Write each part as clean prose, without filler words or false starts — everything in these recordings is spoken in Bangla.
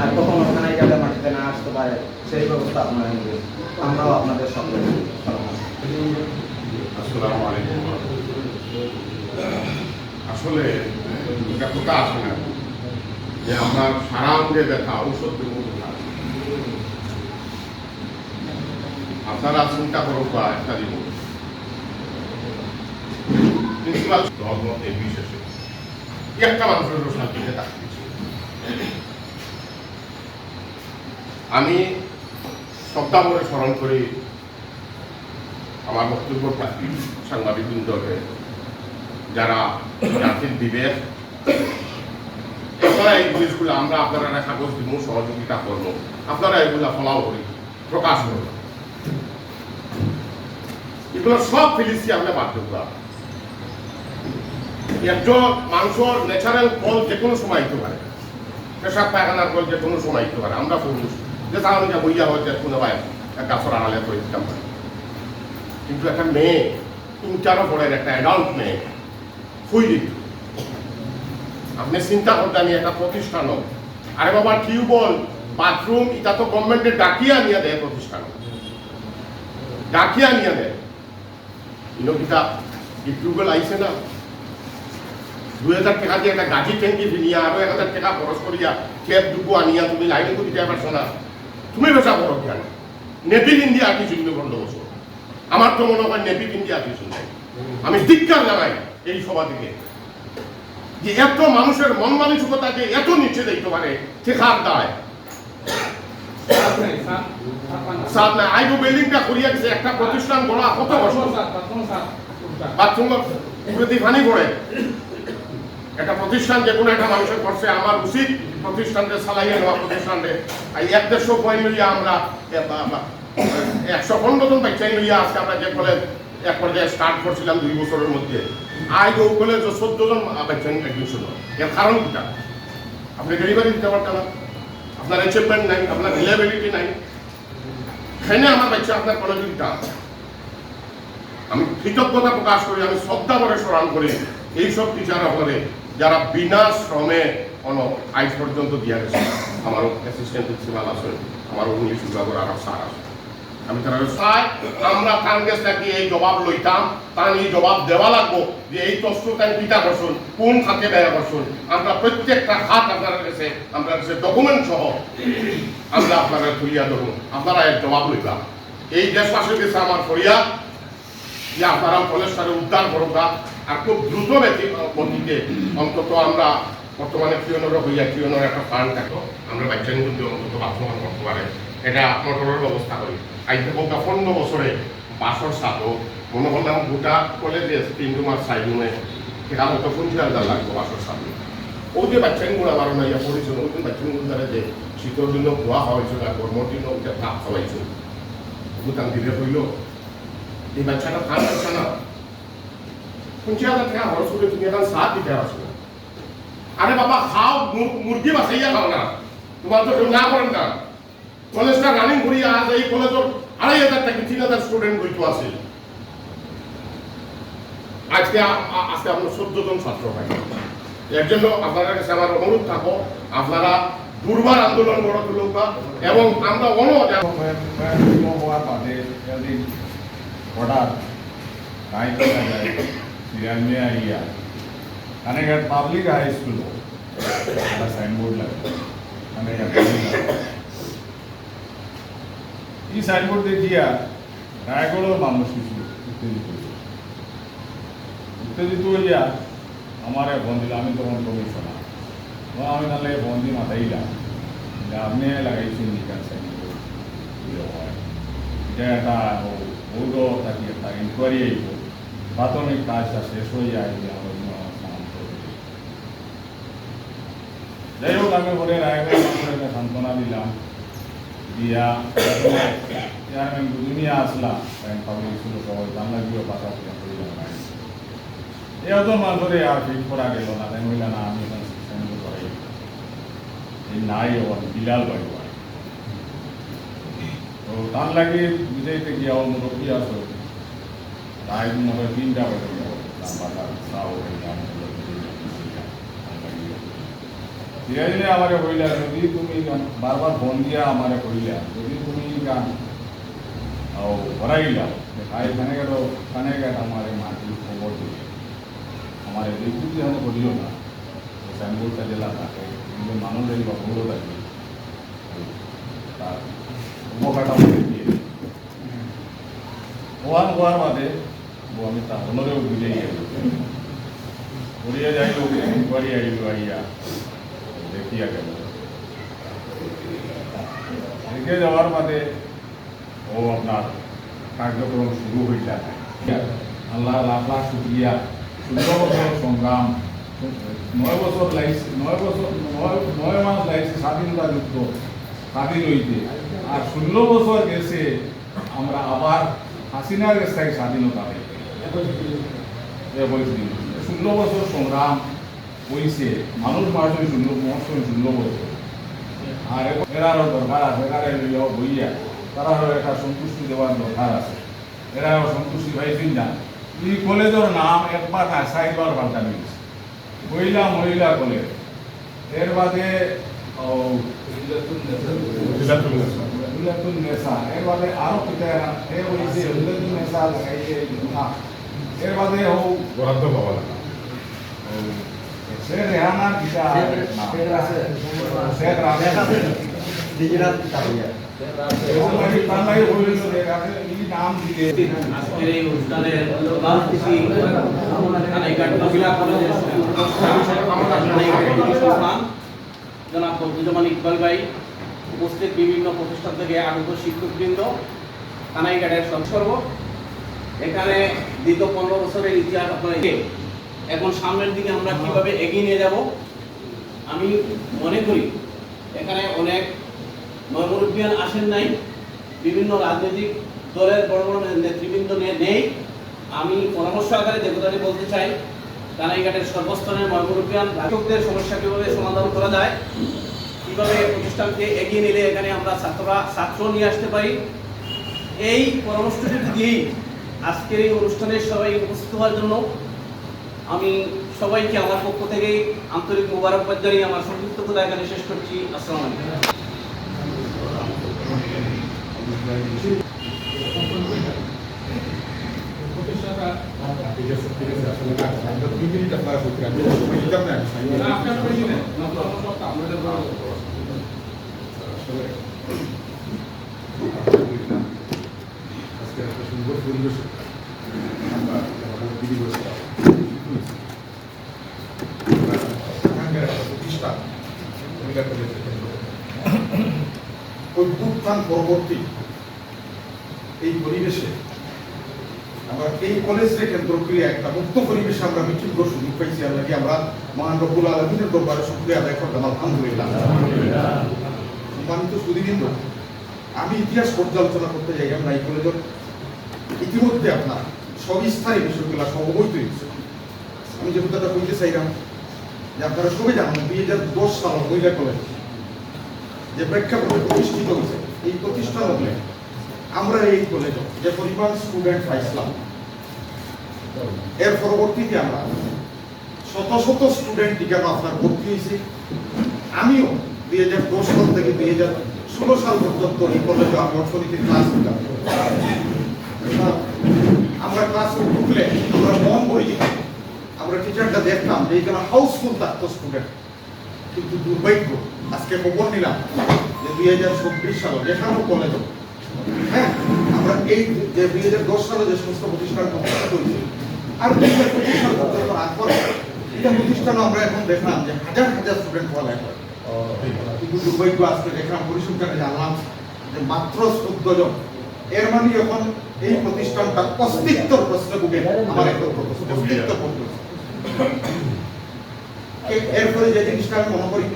আর কখনো থানায় গেলে মাটিতে না আসতে পারে সেই ব্যবস্থা আপনারা নেবেন। আমরাও আপনাদের সঙ্গে আসসালামু আলাইকুম। আসলে এটা কথা আসে না যে আমার সারা অঙ্গে ব্যথা ঔষধ দেব কোথায়। আপনারা চিন্তা করুন বা একটা দিব প্রিন্সিপাল ধর্ম নির্বিশেষে একটা মানুষের শান্তিতে থাকতেছি। আমি শ্রদ্ধা করে স্মরণ করি আমার বক্তব্য প্রার্থী সাংবাদিকবৃন্দকে, যারা জাতির বিবেক, আপনারা এই জিনিসগুলো আমরা আপনারা কাগজ দিব, সহযোগিতা করবো, আপনারা এগুলা ফলাও করি প্রকাশ করবো। এগুলো সব ফিলিসি আমরা বাধ্য। একজন মানুষের ন্যাচারাল কল যে কোনো সময় হইতে পারে, পেশাব পায়খানার কল যে কোনো সময় হইতে পারে। আমরা পুরুষ যে তাহলে বইয়া হয়তো কোনো ভাই গাছর আড়ালে করে দিতাম পারি, কিন্তু একটা মেয়ে ইন্টারও পড়েন, একটা অ্যাডাল্ট মেয়ে ফুই দিত। আপনি চিন্তা করতে আমি একটা প্রতিষ্ঠান, আরে বাবা টিউবওয়েল বাথরুম এটা তো গভর্নমেন্টে ডাকিয়া নিয়ে দেয়, প্রতিষ্ঠান ডাকিয়া নিয়ে দেয়। কিতা টিউবওয়েল আইসে না, 2000 টাকা দিয়ে একটা গাজি ট্যাঙ্কি ফিরিয়া আরো 1000 টাকা খরচ করিয়া ট্যাপ দুটো আনিয়া তুমি লাইন করে দিতে পারছো না, তুমি বেচা করো কেন? নেপিক ইন্ডিয়া কি শুনবে বন্ধ বছর? আমার তো মনে হয় নেপিক ইন্ডিয়া কি শুনবে। আমি ধিক্কার জানাই এই সভা থেকে যে এত মানুষের মন মানসিকতাকে এত নিচে দেখতে পারে, ঠেকার দায় সাত না। আইগো বিল্ডিংটা করিয়া দিছে, একটা প্রতিষ্ঠান গড়া কত কষ্ট, বাথরুম প্রতি পানি পড়ে। একটা প্রতিষ্ঠান যে কোনো একটা মানুষের করছে, আমার উচিত প্রতিষ্ঠানকে চালাইয়া নেওয়া। প্রতিষ্ঠানে 1-150 পয়েন্ট লইয়া আমরা 115 জন বাচ্চাই লইয়া আজকে আমরা যে কলেজ এক পর্যায়ে স্টার্ট করছিলাম 2 বছরের মধ্যে, আইগো কলেজ 14 জন বাচ্চা অ্যাডমিশন। এর কারণ কিটা? আপনি ডেলিভারি দিতে পারতেন না, আপনার অ্যাচিভমেন্ট নাই, আপনার রিলায়েবিলিটি নাই। সেখানে আমার বাচ্চা আপনার কলেজে দিতে হবে। আমি কৃতজ্ঞতা প্রকাশ করি, আমি শ্রদ্ধা করে স্মরণ করি এইসব টিচার হলে যারা বিনা শ্রমে আজ পর্যন্ত দিয়া গেছে। আমার অ্যাসিস্ট্যান্ট প্রিন্সিপাল আছে, আমার ইংলিশ বিভাগের আরো স্যার আছে। আমি তারা আমরা তার কাছ থেকে এই জবাব লইতাম, তার এই জবাব দেওয়া লাগবো যে এই তস্ত্র তাই পিতা করছুন, কোন খাতে ব্যয় করছুন। আমরা প্রত্যেকটা খাত আপনার কাছে, আমরা কাছে ডকুমেন্ট সহ আমরা আপনারা তুলিয়া দেবো, আপনারা এর জবাব লইতাম। এই দেশবাসীর কাছে আমার ফরিয়াদ যে আপনারা কলেজটারে উদ্ধার করবা, আর খুব দ্রুত গতিতে অন্তত আমরা বর্তমানে ক্রিয়নরও হইয়া ক্রিয়নর একটা ফান্ড থাকতো, আমরা বাচ্চাদের মধ্যে অন্তত বাথরুম করতে পারে এটা মোটরের ব্যবস্থা করি। আইতে বলতে 15 বছরে বাসর সাথও মনে করলাম গোটা কলেজে 3 রুম আর 4 রুমে সেখানে হয়তো 50,000 লাগবে বাসর সাথে। ওই যে বাচ্চাগুলো আমার ইয়া পড়েছিল, ওই বাচ্চাগুলো দ্বারা যে শীতের দিনও ধোয়া হয়েছিল আর গরমের দিনও তাপ খাওয়াইছিল, ভুটান দিলে হইল এই বাচ্চাটা কাজ করছে না। 50,000 টাকা খরচ করে তুমি এখন সাত দিতে পারছো না। আরে বাবা খাও, মুরগি বাসাইয়া খাও না, তোমার তো কেউ না করেন না। কলেজটা রানিং করিয়া আজ এই কলেজের 2,500 থেকে 3,000 স্টুডেন্ট বইতো আছে। আজকে আপনার 14 জন ছাত্র হয়। এর জন্য আপনাদের কাছে আমার অনুরোধ থাকো, আপনারা দুর্বার আন্দোলন গড়ে তুলুক এবং আমরা হওয়ার বাদে অর্ডার নাই করা যায় সিরিয়াল আইয়া মানে পাবলিক হাই স্কুল একটা সাইনবোর্ড লাগে মানে এই সাইনবোর্ড দেখিয়া রায়গড়ের মানুষ কিছু উত্তেজিত হইয়া আমার ফোন দিল। আমি তখন কমিশনার, আমি তাহলে ফোন দিয়ে মাথাইলাম যে আপনি লাগাইছেন নিকাল সাইনবোর্ড হয়, এটা একটা বৌদ্ধ থাকি একটা ইনকোয়ারি আইব, প্রাথমিক কাজটা শেষ হয়ে যায় যে আমার যাই হোক। আমি পরে রায়গড় মানুষের সান্ত্বনা দিলাম, দিয়া চেয়ারম্যান দুনিয়া আসলাম পাবলিক স্কুল সবাই বাংলা গিয়েও পাতা করিলাম নাই। এত মানুষের আর ফিট করা গেল না, তাই হইলা না আমি এখানে সাইনবোর্ড করাই এই নাই বিলাল বাড়ি তো তার লাগে বুঝাইতে গিয়া ও মুরব্বী আসো তাই মনে 3টা বাজে বাজার চাও ধীরে ধীরে আমারে কইলা যদি তুমি বারবার ফোন দিয়া আমারে কইলা যদি তুমি গান ও ভরাইলা ভাই খানে গেট আমারে মাটি খবর দিলে আমার দেখি হয়তো করিও না স্যাম্বুলটা জেলা থাকে কিন্তু মানুষের বা ভুলও থাকে তার উপকারটা আমাদের দিয়ে হওয়ার বাদে আমি তা হলরেও বুঝে গেল ঘুরিয়ে যাইল বাড়ি আইল আইয়া দেখিয়া গেল দেখে যাওয়ার বাদে ও আপনার কার্যক্রম শুরু হইলা আল্লাহ লাখ লাখ শুক্রিয়া 16 বছর সংগ্রাম 9 বছর লাগছে 9 মাস লাগছে স্বাধীনতা যুদ্ধ স্বাধীন হইতে আর 16 বছর গেছে আমরা আবার হাসিনার কাছ থেকে স্বাধীনতা পাইতে 16 বছর সংগ্রাম হয়েছে মানুষ মারছে 16 বছর আর এরারও দরকার আছে এরারে বইয়া তারারও একটা সন্তুষ্টি দেওয়ার দরকার আছে এরাও সন্তুষ্টি পাইছেন না এই কলেজের নাম একবার না 4বার পাল্টানো হয়েছে মহিলা কলেজ এর বাদে নেশা এর বাদে আরো পিতা এ হয়েছে নেশা এর বাদে বরাদ্দ পাওয়া না সে রেহানা পিতা শেখ রাজে ডিজিটাল তারিয়া আজকের এই অনুষ্ঠানের প্রধান অতিথি কানাইঘাট মহিলা কলেজের জনাব বদরুজ্জামান ইকবাল ভাই, উপস্থিত বিভিন্ন প্রতিষ্ঠান থেকে আগত শিক্ষকবৃন্দ, কানাইঘাটের সর্ব এখানে দীর্ঘ 15 বছরের ইতিহাস আপনারা এখন সামনের দিকে আমরা কিভাবে এগিয়ে নিয়ে যাব আমি মনে করি এখানে অনেক মুরব্বিয়ান আসেন নাই, বিভিন্ন রাজনৈতিক দলের বড় বড় নেতৃবৃন্দ নেই। আমি পরামর্শ আকারে যে কথাটি বলতে চাই, কানাইঘাটের সর্বস্তরের মুরব্বিয়ান শিক্ষকদের সমস্যা কীভাবে সমাধান করা যায়, কীভাবে প্রতিষ্ঠানকে এগিয়ে নিলে এখানে আমরা ছাত্র নিয়ে আসতে পারি, এই পরামর্শটি দিয়েই আজকের এই অনুষ্ঠানে সবাই উপস্থিত হওয়ার জন্য আমি সবাইকে আমার পক্ষ থেকে আন্তরিক মোবারকবাদ জানিয়ে আমার সংক্ষিপ্ত কথা এখানে শেষ করছি। আসসালামু আলাইকুম। অভ্যুত্থান পরবর্তী এই পরিবেশে আমরা এই কলেজকে কেন্দ্র করে একটা মুক্ত পরিবেশে আমরা মিটিং করার সুযোগ পাইছি। আল্লাহকে আমরা মহান রব্বুল আলামিনের দরবারে শুকরিয়া আদায় করলাম, আলহামদুলিল্লাহ। সম্মানিত সুধীবৃন্দ, আমি ইতিহাস পর্যালোচনা করতে যাইলাম না। এই কলেজের ইতিমধ্যে আপনার সবিস্তারে বিষয়গুলো সব অবৈধ হয়েছে। আমি যে কথাটা বলতে চাইলাম যে আপনারা সবাই জানেন 2010 সাল মহিলা কলেজ যে প্রেক্ষাপটে প্রতিষ্ঠিত হয়েছে, এই প্রতিষ্ঠান হলে আমরা এই কলেজে যে পরিমাণ স্টুডেন্ট পাইছিলাম, এর পরবর্তীতে আমরা শত শত স্টুডেন্ট কেন আপনার ভর্তি হয়েছে। আমিও 2010 সাল থেকে 2016 সাল পর্যন্ত এই কলেজে আমি অর্থনীতির ক্লাস দিতাম। আমরা ক্লাস ঢুকলে আমরা মন বই দিতাম, আমরা টিচারটা দেখতাম যে এখানে হাউসফুল থাকতো স্টুডেন্ট। কিন্তু দুর্ভাগ্য আজকে খবর নিলাম যে 2024 সালে যেখানেও কলেজ, হ্যাঁ, আমরা এই যে 2010 সালে যে সমস্ত প্রতিষ্ঠান প্রতিষ্ঠা করেছি আর 2025 সাল পর্যন্ত আগর এটা প্রতিষ্ঠানও আমরা এখন দেখলাম যে হাজার হাজার স্টুডেন্ট পড়ালেখা করে। কিন্তু দুর্ভাগ্য আজকে দেখলাম পরিসংখ্যানে জানলাম যে মাত্র 14 জন। এর মানে এখন এই প্রতিষ্ঠানটার অস্তিত্বর প্রশ্নে ভুগে আমার একটা অস্তিত্ব পড়ছে। এরপরে যে জিনিসটা আমি মনে করি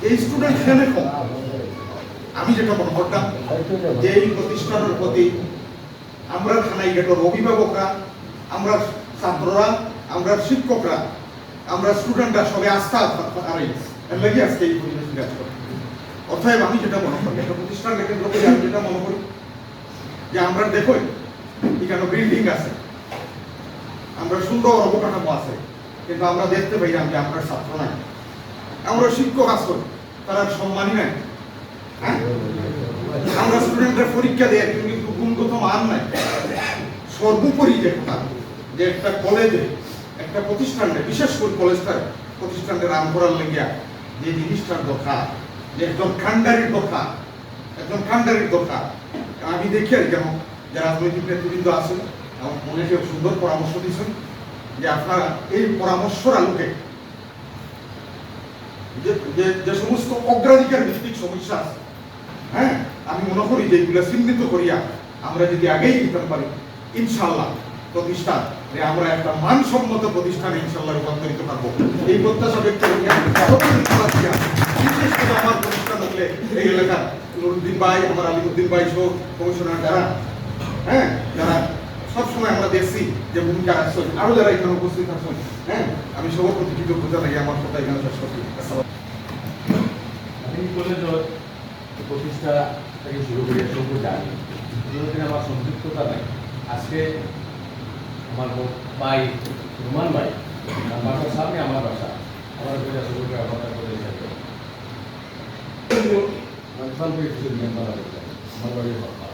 এই স্টুডেন্ট এখানে কম, আমি যেটা মনে করতাম যে এই প্রতিষ্ঠানের প্রতি আমরা কানাইঘাটের অভিভাবকরা, আমরা ছাত্ররা, আমরা শিক্ষকরা, আমরা স্টুডেন্টরা সবাই আস্থা লেগে আজকে এই পরিবেশে কাজ করে। অর্থাৎ আমি যেটা মনে করি একটা প্রতিষ্ঠানকে কেন্দ্র করে আমি যেটা মনে করি যে আমরা দেখো এখানে বিল্ডিং আছে, আমরা সুন্দর অবকাঠামো আছে, কিন্তু আমরা দেখতে পাইলাম যে আমরা ছাত্র নাই। আমরা শিক্ষক আসল তারা সম্মানই নাই। হ্যাঁ, আমরা স্টুডেন্টরা পরীক্ষা দেয় কিন্তু গুণগত মান নাই। সর্বোপরি যে কথা যে একটা কলেজে একটা প্রতিষ্ঠানে, বিশেষ করে কলেজটার প্রতিষ্ঠানটা নাম করার লেগিয়া যে জিনিসটার দরকার, যে একজন খান্ডারির দরকার, একজন খান্ডারির দরকার। আমি দেখি আর যেমন যারা রাজনৈতিক নেতৃবৃন্দ আছেন আমার মনে কেউ সুন্দর পরামর্শ দিচ্ছেন যে আপনারা এই পরামর্শের আলোকে যে সমস্ত অগ্রাধিকার ভিত্তিক সমস্যা আছে, হ্যাঁ, আমি মনে করি যে এগুলো চিহ্নিত করিয়া আমরা যদি আগেই দিতে পারি ইনশাল্লাহ প্রতিষ্ঠান আমরা একটা মানসম্মত প্রতিষ্ঠানে ইনশাল্লাহ রূপান্তরিত পারবো। এই প্রত্যাশা ব্যক্ত করিয়া বিশেষ করে আমার প্রতিষ্ঠান হলে এই এলাকার নুরুদ্দিন ভাই, আমার আলিমুদ্দিন ভাই সহ কমিশনার যারা, হ্যাঁ, যারা সবসময় আমরা দেখছি যে ভূমিকা রাখছেন, আরো যারা এখানে উপস্থিত আছেন, হ্যাঁ, আমি সবার প্রতি কৃতজ্ঞতা লাগে আমার কথা এখানে শেষ করছি। আমি কলেজের প্রতিষ্ঠা থেকে শুরু করে সবু জানি, কোনোদিন আমার সম্পৃক্ততা নাই। আজকে আমার ভাই রুমান ভাই, আমার বাসার সামনে আমার বাসা, আমার শুরু করে আমার কলেজ থাকে আমার বাড়ির কথা।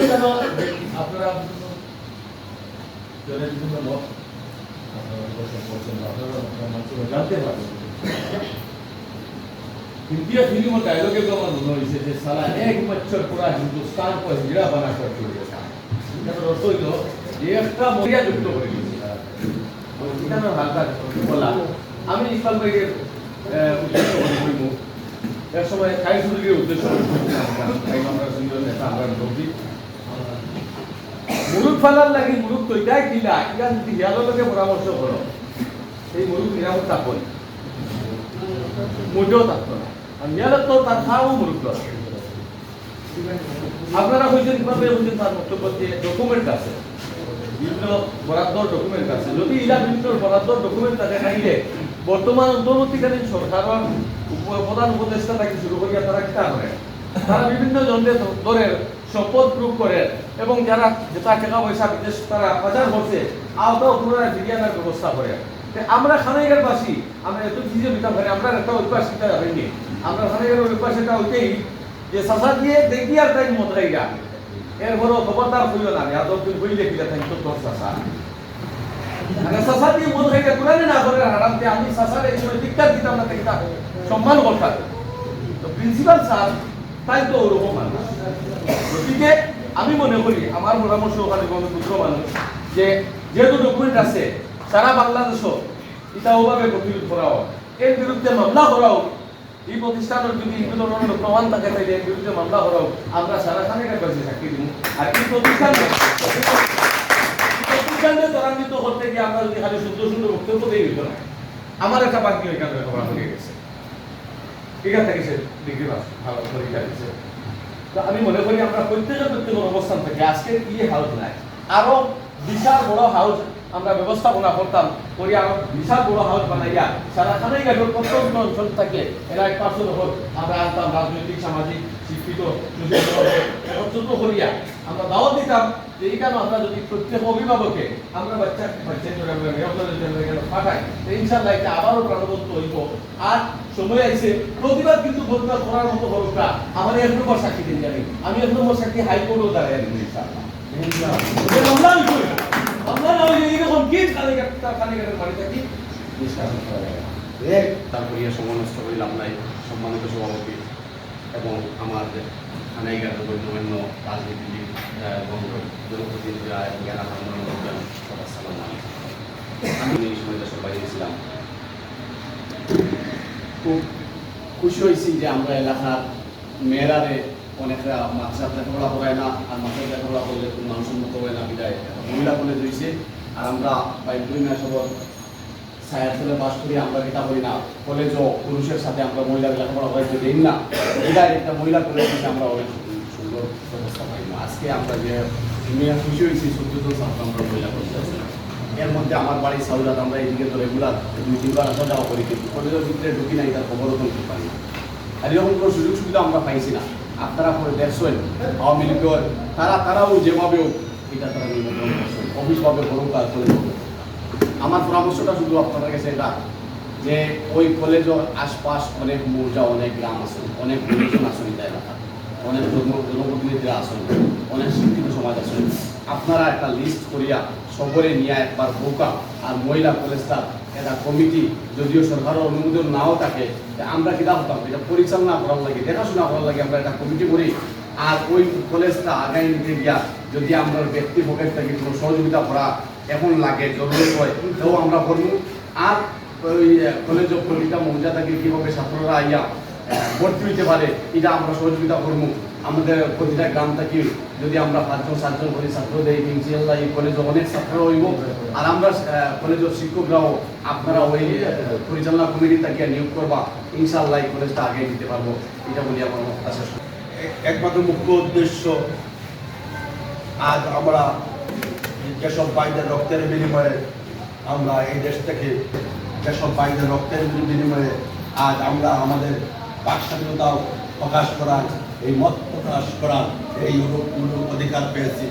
এখানে আপনারা বিভিন্ন মত আপনারা জানতে পারবেন। इंडिया फिल्म में डायलॉग है तो मन उन्होंने इसे जे साला एक मच्छर पूरा हिंदुस्तान को हिजड़ा बना कर छोड़ देता है। जब रसोई लो ये একটা মরিয়া যুক্ত করে দিয়েছে और কিনা হালকা বলা আমি ইকবাল ভাইয়ের উদ্দেশ্য করে বলবো এর সময় খাই শুরুর উদ্দেশ্য তাই আমরা সুন্দর নেতা আমরা নবী মুরুখ ফালার লাগি মুরুখ তৈরি কিলা এটা যদি হিয়ালোকে পরামর্শ করো সেই মুরুখ নিরাপদ থাকবে মোটেও থাকতো না। আর মেয়াদের তো তার খাওয়াও মূর্খ। আপনারা হয়েছেন কিভাবে হয়েছেন তার বক্তব্য দিয়ে ডকুমেন্ট আছে, বিভিন্ন বরাদ্দর ডকুমেন্ট আছে। যদি ইলা বিভিন্ন বরাদ্দর ডকুমেন্ট থাকে থাকলে বর্তমান অন্তর্বর্তীকালীন সরকারের প্রধান উপদেষ্টা থেকে শুরু করিয়া তারা কিতা করে, তারা বিভিন্ন ধরের সম্পদ প্রয়োগ করে এবং যারা যেটা টাকা পয়সা বিদেশ তারা পাচার করছে আওতাও পুনরায় ফিরিয়ে আনার ব্যবস্থা করে। আমরা খানাইগার বাসী আমরা এত কিছু দিতাম পারি, আমরা একটা অভ্যাস কিতা যাবেনি। আমরা খানাইগার অভ্যাস এটা ওইটাই যে চাষা দিয়ে দেখি আর তাই মত গাইগা এর বড় খবরদার হইল না এত দিন হইলে কিনা তাই তো তোর চাষা মানে চাষা দিয়ে মত গাইগা কোরআনে না করে হারামতে আমি চাষার এই সময় ধিক্কার দিতাম না তাই সম্মান করতাম। তো প্রিন্সিপাল স্যার তাই তো ওরকম মানুষ। গতিকে আমি মনে করি আমার পরামর্শ ওখানে কোনো ক্ষুদ্র মানুষ যে যেহেতু ডকুমেন্ট আছে সারা বাংলাদেশও এটা ওভাবে প্রতিরোধ করাও এর বিরুদ্ধে মামলা করাও এই প্রতিষ্ঠানের যদি এগুলো প্রমাণ থাকে তাই এর বিরুদ্ধে মামলা করাও আমরা সারা খানিকের কাছে সাক্ষী দিব। আর এই প্রতিষ্ঠানে ত্বরান্বিত করতে গিয়ে আমরা যদি খালি সুন্দর সুন্দর বক্তব্য দিয়ে দিত না, আমার একটা বাকি ওইখানে লেখাপড়া হয়ে গেছে, এখান থেকে সে ডিগ্রি পাস ভালো পরীক্ষা দিচ্ছে। তো আমি মনে করি আমরা প্রত্যেকের অবস্থান থেকে আজকে কি হাউস নাই আরো বিশাল বড় হাউস আমরা ব্যবস্থাপনা করতাম করি, আরো বিশাল বড় হাউস বানাইয়া সারা খানাইঘাটের প্রত্যন্ত অঞ্চল থেকে এরা 100 লোক আমরা আনতাম, রাজনৈতিক সামাজিক শিক্ষিত ছোট করিয়া আমরা দাওয়াত দিতাম যে এইখানে আমরা যদি প্রত্যেক অভিভাবকে আমরা বাচ্চা পাঠাই ইনশাল্লাহ এটা আবারও প্রাণবন্ত হইব। আর সময় আছে প্রতিবাদ কিন্তু প্রতিবাদ করার মতো হোকটা আমার 1 নম্বর সাক্ষী দিন জানি, আমি 1 নম্বর সাক্ষী হাইকোর্টও দাঁড়াই দিব ইনশাল্লাহ। তারপরে সময় নষ্ট করিলাম নাই সম্মানিত সভাপতি এবং আমার খানাইঘাটের বৈধমান্য রাজনীতিবিদ এবং জনপ্রতিনিধিরা জ্ঞান আমি এই সময় দেশের বাইরে ছিলাম। খুব খুশি হয়েছি যে আমরা এলাকার মেয়েরারে অনেকরা মাদ্রাসা লেখাপড়া করায় না, আর মাদ্রাসা লেখাপড়া করলে কোনো মানসম্মত হয় না বিদায় মহিলা কলেজ হয়েছে। আর আমরা প্রায় 2 মাস হল সায়ার ছেলে বাস করি, আমরা এটা করি না কলেজও পুরুষের সাথে আমরা মহিলা লেখাপড়া করাইতে দিই না, এটাই একটা মহিলা কলেজ থেকে আমরা অনেক সুন্দর ব্যবস্থা পাই না। আজকে আমরা যে মেয়ে খুশি হয়েছি 14 জন ছাত্র আমরা মহিলা কলেজ আছে, এর মধ্যে আমার বাড়ি সাউদাত আমরা এইদিকে তো রেগুলার 2-3 বার আসা যাওয়া করি, কিন্তু কলেজের ভিতরে ঢুকি নাই তার খবরও করতে পারি না। আর এরকম কোনো সুযোগ সুবিধা আমরা পাইছি না। আপনারা পরে দেখছেন আওয়ামী লীগের তারাও যেভাবেও এটা তারা নিবন্ধন করছেন অফিসভাবে করুক আর করে। আমার পরামর্শটা শুধু আপনাদের কাছে এটা যে ওই কলেজের আশপাশ অনেক মৌজা, অনেক গ্রাম আছে, অনেক লোকজন আসেন এটা এলাকা, অনেক জনপ্রতিনিধিরা আসেন, অনেক শিক্ষিত সমাজ আসেন। আপনারা একটা লিস্ট করিয়া সবরে নিয়ে একবার বোকা আর মহিলা কলেজটা একটা কমিটি, যদিও সরকারের অনুমোদন নাও থাকে, আমরা কিনা হতাম এটা পরিচালনা করার লাগে, দেখাশোনা করার লাগে আমরা একটা কমিটি করি। আর ওই কলেজটা আগামী নিতে গিয়া যদি আমরা ব্যক্তি পক্ষের থেকে কোনো সহযোগিতা করা এখন লাগে, জরুরি হয়, তাও আমরা করবো। আর ওই কলেজ প্রতিটা মৌজা থেকে কীভাবে ছাত্ররা আইয়া ভর্তি হইতে পারে এটা আমরা সহযোগিতা করবো। আমাদের প্রতিটা গ্রাম থেকে যদি আমরা 5জন 7জন করে ছাত্র দেই, ইনশাআল্লাহ এই কলেজে অনেক ছাত্র হইব। আর আমরা কলেজের শিক্ষকরাও আপনারা ওই পরিচালনা কমিটি থেকে নিয়োগ করবা, ইনশাআল্লাহ এই কলেজটা আগে নিতে পারবো, এটা বলি আমার আশা। একমাত্র মুখ্য উদ্দেশ্য আজ আমরা যেসব ভাইদের রক্তের বিনিময়ে আমরা এই দেশ থেকে, যেসব ভাইদের রক্তের বিনিময়ে আজ আমরা আমাদের বাক স্বাধীনতা প্রকাশ করার, এই মত প্রকাশ করার এই অধিকার পেয়েছি।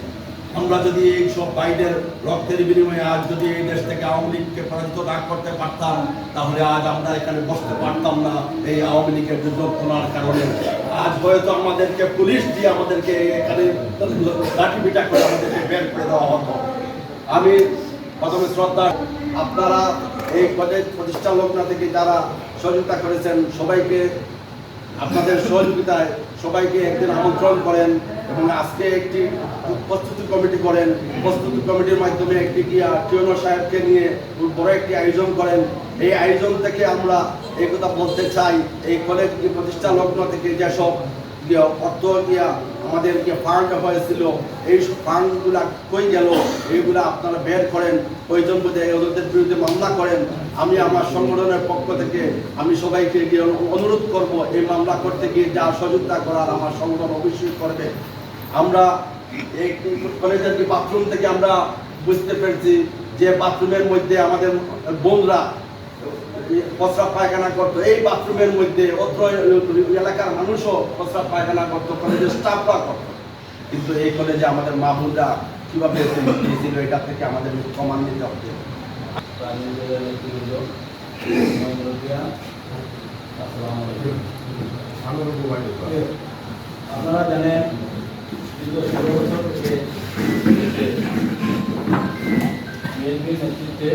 আমরা যদি এই সব ভাইদের রক্তের বিনিময়ে আজ যদি এই দেশ থেকে আওয়ামী লীগকে পরাজিত না করতে পারতাম, তাহলে আজ আমরা এখানে বসতে পারতাম না এই আওয়ামী লীগের দুর্যোগ করার কারণে। আজ হয়তো আমাদেরকে পুলিশ দিয়ে আমাদেরকে এখানে লাঠি পিটা করে আমাদেরকে বের করে দেওয়া হতো। আমি প্রথমে শ্রদ্ধা আপনারা এই কলেজ প্রতিষ্ঠা লগ্ন থেকে যারা সহযোগিতা করেছেন সবাইকে, আপনাদের সহযোগিতায় সবাইকে একদিন আমন্ত্রণ করেন এবং আজকে একটি প্রস্তুতি কমিটি করেন। প্রস্তুতি কমিটির মাধ্যমে একটি টিউনো সাহেবকে নিয়ে বড় একটি আয়োজন করেন। এই আয়োজন থেকে আমরা এই কথা বলতে চাই, এই কলেজ প্রতিষ্ঠা লগ্ন থেকে যেসব অর্থ আমাদের ফান্ড হয়েছিল, এই ফান্ডগুলা কই গেল, এইগুলা আপনারা বের করেন, প্রয়োজন বোধে ওদের বিরুদ্ধে মামলা করেন। আমি আমার সংগঠনের পক্ষ থেকে আমি সবাইকে গিয়ে অনুরোধ করব, এই মামলা করতে গিয়ে যা সহযোগিতা করার আমার সংগঠন অবশ্যই করবে। আমরা এই কলেজের বাথরুম থেকে আমরা বুঝতে পেরেছি যে বাথরুমের মধ্যে আমাদের বোনরা প্রস্রাব পায়খানা করতো, এই বাথরুমের মধ্যে অত্র এলাকার মানুষও প্রস্রাব পায়খানা করতো, কলেজের স্টাফরা করতো। কিন্তু এই কলেজে আমাদের মা বোনরা কীভাবে দিয়েছিল, এটা থেকে আমাদের প্রমাণ দিতে হবে। আপনারা জানেন দীর্ঘ 16 বছর থেকে বিএনপির নেতৃত্বে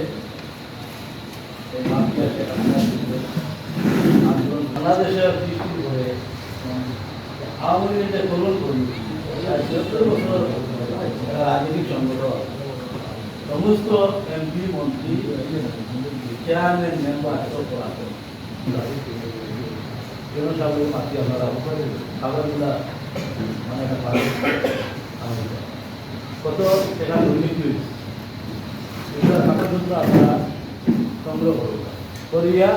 বাংলাদেশের সৃষ্টি করে আওয়ামী লীগের কল্যাণ কর্মী ৭০ বছর রাজনৈতিক সংগঠন, সমস্ত এমপি মন্ত্রী চেয়ারম্যান মেম্বার সব করা জনসাধারণ মাতি আপনারা খাবারগুলা মানে একটা কত টাকা দুর্নীতি হয়েছে, এগুলো কাগজপত্র আপনারা সংগ্রহ করুন, করিয়া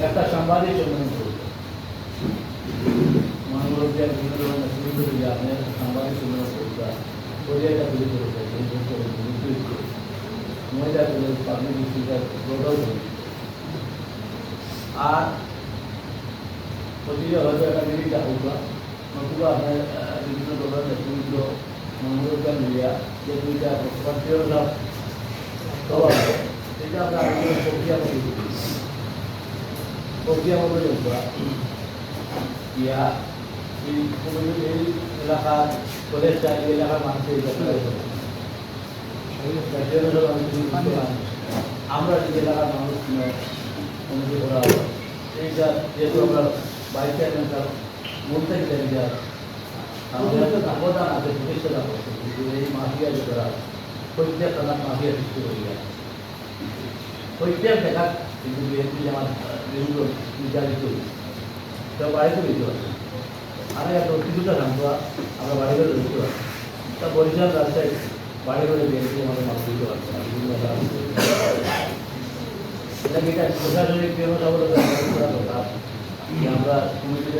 একটা সাংবাদিক সম্মেলন করুন। মানবরূপে বিভিন্ন ধরনের সুবিধা দিয়ে আপনার সাংবাদিক সম্মেলন করুন, করিয়া এটা তৈরি করতে মহিলা কলেজ পাবলিক স্কুলটার প্রোগ্রাম করুন। আর প্রতিটা হয়তো একটা মিলিটা হোক, নতুবা আপনার বিভিন্ন ধরনের নেতৃত্ব মনোরঞ্জন মিডিয়া যে দুইটা প্রতিষ্ঠা সেটা আমরা প্রক্রিয়া মতো ইয়া এই এলাকার কলেজটা এই এলাকার মানুষের আমরা যে এলাকার মানুষ অনুমতি করা হবে এইটা যেহেতু আমরা বাইক চেয়ারম্যান মন থেকে জানি যে আমাদের একটা অবদান আছে প্রতিষ্ঠা করছে, কিন্তু এই মাফিয়া যে করা প্রত্যেক থানার মাফিয়া সৃষ্টি করি যায় প্রত্যেক দেখা কিন্তু বিএনপি আমার বিভিন্ন নির্যাতিত তো বাড়িতে দিতে পারছে। আমি একটা কিছুটা জানতো আমরা বাড়ি করে দিতে পারছি, তা বরিশাল রাজশাহী বাড়ি করে বিএনপি আমাদের মাফ দিতে পারছে না বিভিন্ন এটা প্রশাসনিক আমরা কমিটিতে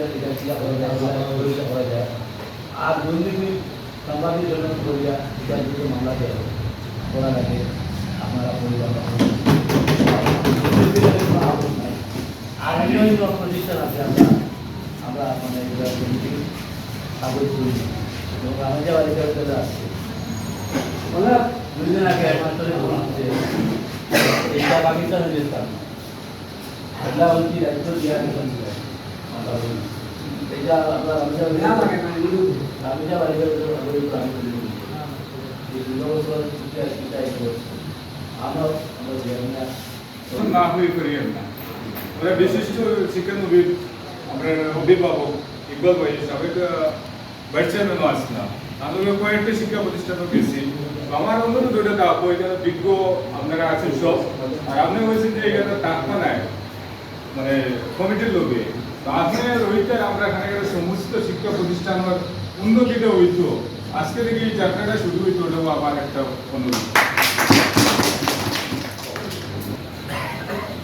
এটা করা যায়। আর দুর্নীতি সাংবাদিক জন্য করিয়া এটার বিরুদ্ধে মামলা দেওয়া হবে করা লাগে আপনারা পরিবার আর বিভিন্ন প্রতিষ্ঠান আছে আমরা মানে কাগজ করি এবং আমি যে বাড়িতে আসছে ওরা দুদিন আগে একমাত্র বলছে এইটা পাকিস্তানের স্থান এটা হচ্ছে রাজ্য দিয়া এটা আমরা রামিজা বাড়িতে আমরা না হয়ে করিয়েন না ওরা বিশিষ্ট শিক্ষানবিদ আমরা অভিভাবক ইকবাল ভাই সাবেক ভাইস চেয়ারম্যানও আসলাম আমি কয়েকটা শিক্ষা প্রতিষ্ঠানও গেছি তো আমার অনুরোধ ওটা থাকবো এখানে বিজ্ঞ আপনারা আছেন সব আর আপনি বলছেন যে এখানে টাকা নাই মানে কমিটির লোকে তো আপনি রইতে আমরা এখানে সমস্ত শিক্ষা প্রতিষ্ঠান উন্নতিটা হইতো আজকে থেকে এই যাত্রাটা শুরু হইতো ওটাও আমার একটা অনুরোধ।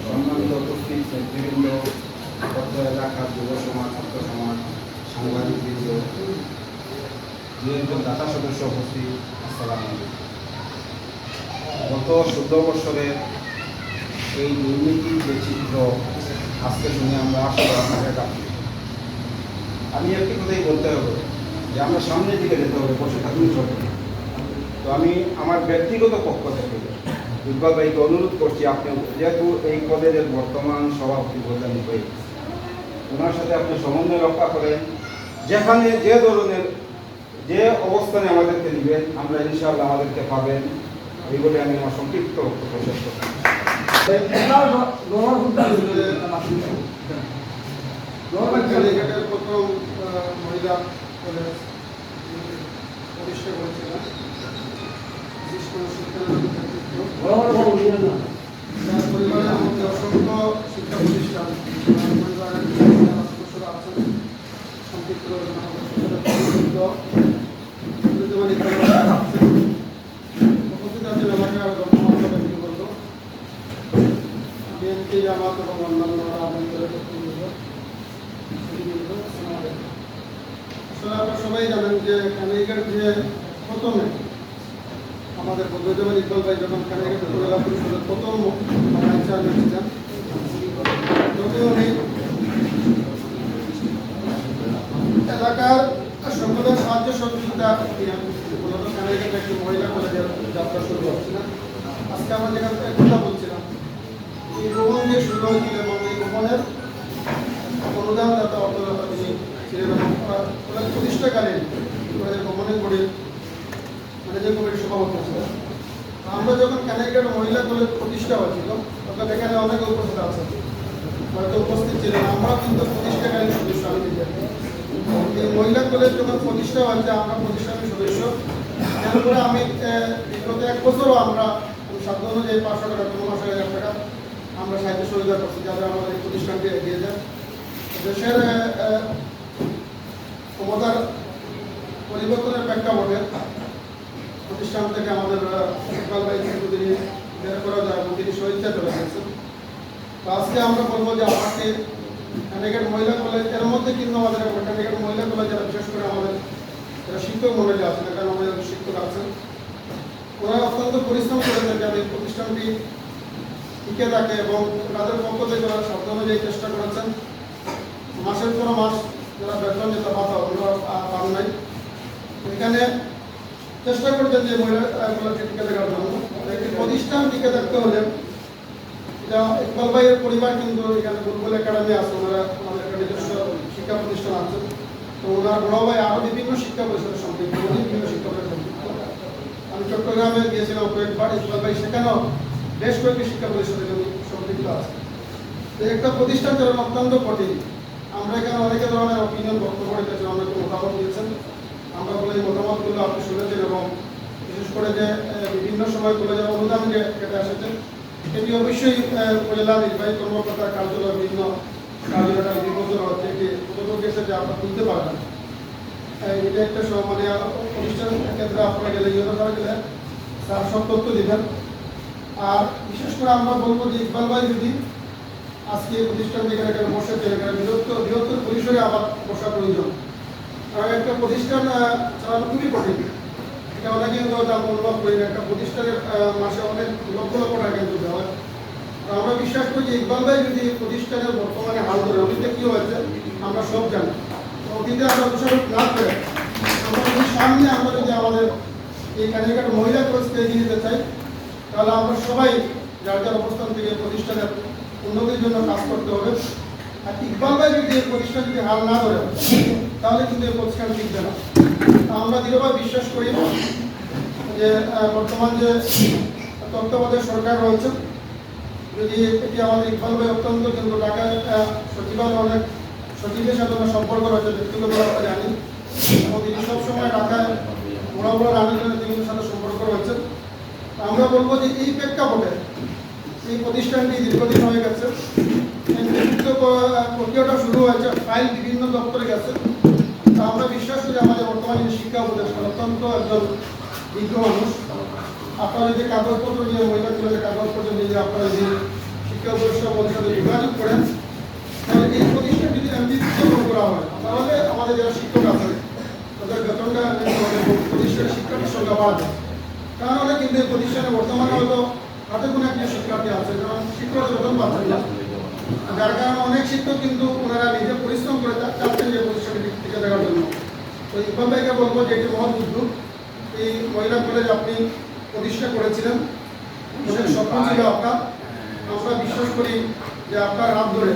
সম্মানিত উপস্থিত নেতৃবৃন্দ, পত্র এলাকার যুব সমাজ, ছাত্র সমাজ, সাংবাদিকবৃন্দ, দু একজন দাতা সদস্য উপস্থিত, আসসালামু আলাইকুম। গত 14 বছরের এই দুর্নীতির যে চিত্র আজকে শুনে আমরা আসলে আপনাকে ডাকি। আমি একটি কথাই বলতে হবে যে আমরা সামনের দিকে যেতে হবে, বসে থাকুন চলবে। তো আমি আমার ব্যক্তিগত পক্ষ থেকে ইকবাল ভাইকে অনুরোধ করছি, আপনি যেহেতু এই কলেজের বর্তমান সভাপতি বৈজ্ঞানিক ভাই, ওনার সাথে আপনি সমন্বয় রক্ষা করেন। যেখানে যে ধরনের যে অবস্থানে আমাদেরকে নেবেন আমরা ইনশাআল্লাহ আমাদেরকে পাবেন, এই বলে আমি আমার সংক্ষিপ্ত বক্তব্য শেষ করছি। কালীঘাটের প্রথম মহিলা কলেজ প্রতিষ্ঠা করেছিলেন বিশেষ করে শিক্ষানবিদ ব্যক্তিত্ব। তার পরিবারের মধ্যে অসংখ্য শিক্ষা প্রতিষ্ঠান পরিবারের সদস্যরা আছেন, সম্পৃক্ত উপস্থিত আছেন এলাকার গণমাধ্যমে কি বলবো বিএনপি জামাত এবং অন্যান্য আন্দোলনের ব্যক্তিবৃন্দ। আসলে আপনারা সবাই জানেন যে কানাইঘাট যে প্রথমে আমাদের বদরুজ্জামান ইকবাল ভাই যখন কানাইঘাট উপজেলা পরিষদের প্রথম চেয়ারম্যান ছিলেন, যদিও উনি এলাকার সকলের সাহায্য সহযোগিতা মূলত কানাইঘাট একটি মহিলা কলেজের যাত্রা শুরু হচ্ছিলেন। আজকে আমরা যেখান থেকে কথা বলছিলাম এই ভবন দিয়ে শুরু হয়েছিল এবং এই ভবনের অনুদানদাতা অর্থদাতা তিনি ছিলেন এবং কলেজ প্রতিষ্ঠাকালীন কলেজের গভর্নিং বডির ম্যানেজিং কমিটির সভাপতি ছিলেন। আমরা যখন কানাইঘাট মহিলা কলেজ প্রতিষ্ঠা হয়েছিল তখন এখানে অনেকে উপস্থিত আছেন, হয়তো উপস্থিত ছিলেন। আমরা কিন্তু প্রতিষ্ঠাকালীন সদস্য, আমি নিজে এই মহিলা কলেজ যখন প্রতিষ্ঠা হয়েছে আমরা প্রতিষ্ঠানের সদস্য। এরপরে আমি বিগত 1 বছরও আমরা সাধ্য অনুযায়ী 500 টাকা, 5,000 টাকা আমরা সাহায্য সহযোগিতা করছি যাতে আমাদের এই প্রতিষ্ঠানটি এগিয়ে যায়। দেশের ক্ষমতার পরিবর্তনের প্রেক্ষাপটে প্রতিষ্ঠান থেকে আমাদের ইকবাল ভাই কিন্তু তিনি বের করা যায় এবং তিনি স্বেচ্ছায় চলে গেছেন। তো আজকে আমরা বলবো যে আমাকে কানাইঘাট মহিলা কলেজ এর মধ্যে কিন্তু আমাদের কানাইঘাট মহিলা কলেজ যারা বিশেষ করে আমাদের যারা শিক্ষক মন্ডলী আছেন, এখানে আমাদের শিক্ষক আছেন, ওরা অত্যন্ত পরিশ্রম করেছেন যাতে প্রতিষ্ঠানটি টিকে থাকে এবং তাদের পক্ষ থেকে ওরা সাধ্য অনুযায়ী চেষ্টা করেছেন। মাসের পর মাস যারা বেতন যেটা পাতা ওরা পান নাই, এখানে চেষ্টা করছেন যে মহিলা কলেজকে টিকে থাকার জন্য। একটি প্রতিষ্ঠান টিকে থাকতে হলে এটা ইকবাল ভাইয়ের পরিবার কিন্তু এখানে বুলবুল একাডেমি আছে, ওনারা আমাদের একটা নিজস্ব শিক্ষা প্রতিষ্ঠান আছে। তো ওনার বড় ভাই আরও বিভিন্ন শিক্ষা প্রতিষ্ঠানের সম্পৃক্ত, বিভিন্ন শিক্ষা প্রতিষ্ঠান সম্পৃক্ত। আমি চট্টগ্রামে গিয়েছিলাম কয়েকবার, ইকবাল ভাই সেখানেও বেশ কয়েকটি শিক্ষা প্রতিষ্ঠানের সম্পৃক্ত আছে। তো একটা প্রতিষ্ঠান চালানো অত্যন্ত কঠিন। আমরা এখানে অনেকে ধরনের অপিনিয়ন বক্তব্য রেখেছেন, অনেকে মতামত দিয়েছেন। আমরা বলে এই মতামতগুলো আপনি শুনেছেন এবং বিশেষ করে যে বিভিন্ন সময় কলেজের অনুদান যে কেটে এসেছে এটি অবশ্যই উপজেলা নির্বাহী কর্মকর্তার কার্যালয় বিভিন্ন কার্যালয়টা নির্বাচন হচ্ছে, এটি কতটুকু গেছে যে আপনারা তুলতে পারবেন। এটা একটা মানে প্রতিষ্ঠান ক্ষেত্রে আপনারা গেলে ইউনিভার্সিটি গেলে তার সব তথ্য দেবেন। আর বিশেষ করে আমরা বলবো যে ইকবাল ভাই যদি আজকে প্রতিষ্ঠান যেখানে এখানে বসেছে এখানে বৃহত্তর পরিসরে আবার বসা প্রয়োজন, কারণ একটা প্রতিষ্ঠান চালানো খুবই কঠিন। এটা অনেকে আমরা অনুভব করি না, একটা প্রতিষ্ঠানের মাসে অনেক লক্ষ লক্ষ টাকা কিন্তু দেওয়া হয়। আমরা বিশ্বাস করি যে ইকবাল ভাই যদি প্রতিষ্ঠানের বর্তমানে হাল ধরে, অতীতে কি হয়েছে আমরা সব জানি, অতীতে আমরা দোষারোপ না করে আমরা যদি সামনে আমরা যদি আমাদের এই কানাইঘাট মহিলা কলেজকে এগিয়ে নিতে চাই তাহলে আমরা সবাই যার যার অবস্থান থেকে প্রতিষ্ঠানের উন্নতির জন্য কাজ করতে হবে। আর ইকবাল ভাই যদি এই প্রতিষ্ঠান যদি হাল না ধরে তাহলে কিন্তু এই প্রতিষ্ঠান টিকবে না। আমরা দৃঢ়ভাবে বিশ্বাস করি যে বর্তমান যে তত্ত্বাবধায়ক সরকার রয়েছে, যদি এটি আমাদের ইকবাল ভাই অত্যন্ত কিন্তু ঢাকায় সচিবালয় অনেক সচিবের সাথে আমার সম্পর্ক রয়েছে, ব্যক্তিগতভাবে আমরা জানি, এবং তিনি সবসময় ঢাকায় বড় বড় রাজনীতির সাথে সম্পর্ক রয়েছে। আমরা বলবো যে এই প্রেক্ষাপটে এই প্রতিষ্ঠানটি দীর্ঘদিন হয়ে গেছে, প্রক্রিয়াটা শুরু হয়েছে, ফাইল বিভিন্ন দপ্তরে গেছে। তা আমরা বিশ্বাস করি আমাদের বর্তমানে শিক্ষা উপদেষ্টা অত্যন্ত একজন বিজ্ঞ মানুষ। আপনারা যদি কাগজপত্র নিয়ে মহিলা কলেজের কাগজপত্র নিয়ে আপনারা যদি শিক্ষা উপদেষ্টা মধ্যে সাথে যোগাযোগ করেন, তাহলে এই প্রতিষ্ঠান যদি এমবিবিতে করা হয় তাহলে আমাদের যারা শিক্ষক আছে তাদের বেতনটা প্রতিষ্ঠানের শিক্ষার্থীর সংখ্যা বাড়বে। কারণ কিন্তু এই প্রতিষ্ঠানে বর্তমানে হয়তো হাতে কোনো একটা শিক্ষার্থী আছে, কারণ শিক্ষক বেতন পাচ্ছেন না, যার কারণে অনেক শিক্ষক কিন্তু ওনারা নিজে পরিশ্রম করে চাচ্ছেন যে প্রতিষ্ঠানে টিকে দেওয়ার জন্য। তো ইকবাল ভাইকে বলবো যে এটি মহৎ উদ্যোগ। এই মহিলা কলেজ আপনি প্রতিষ্ঠা করেছিলেন, অনেক স্বপ্ন ছিল আপনার। আমরা বিশ্বাস করি যে আপনার হাত ধরে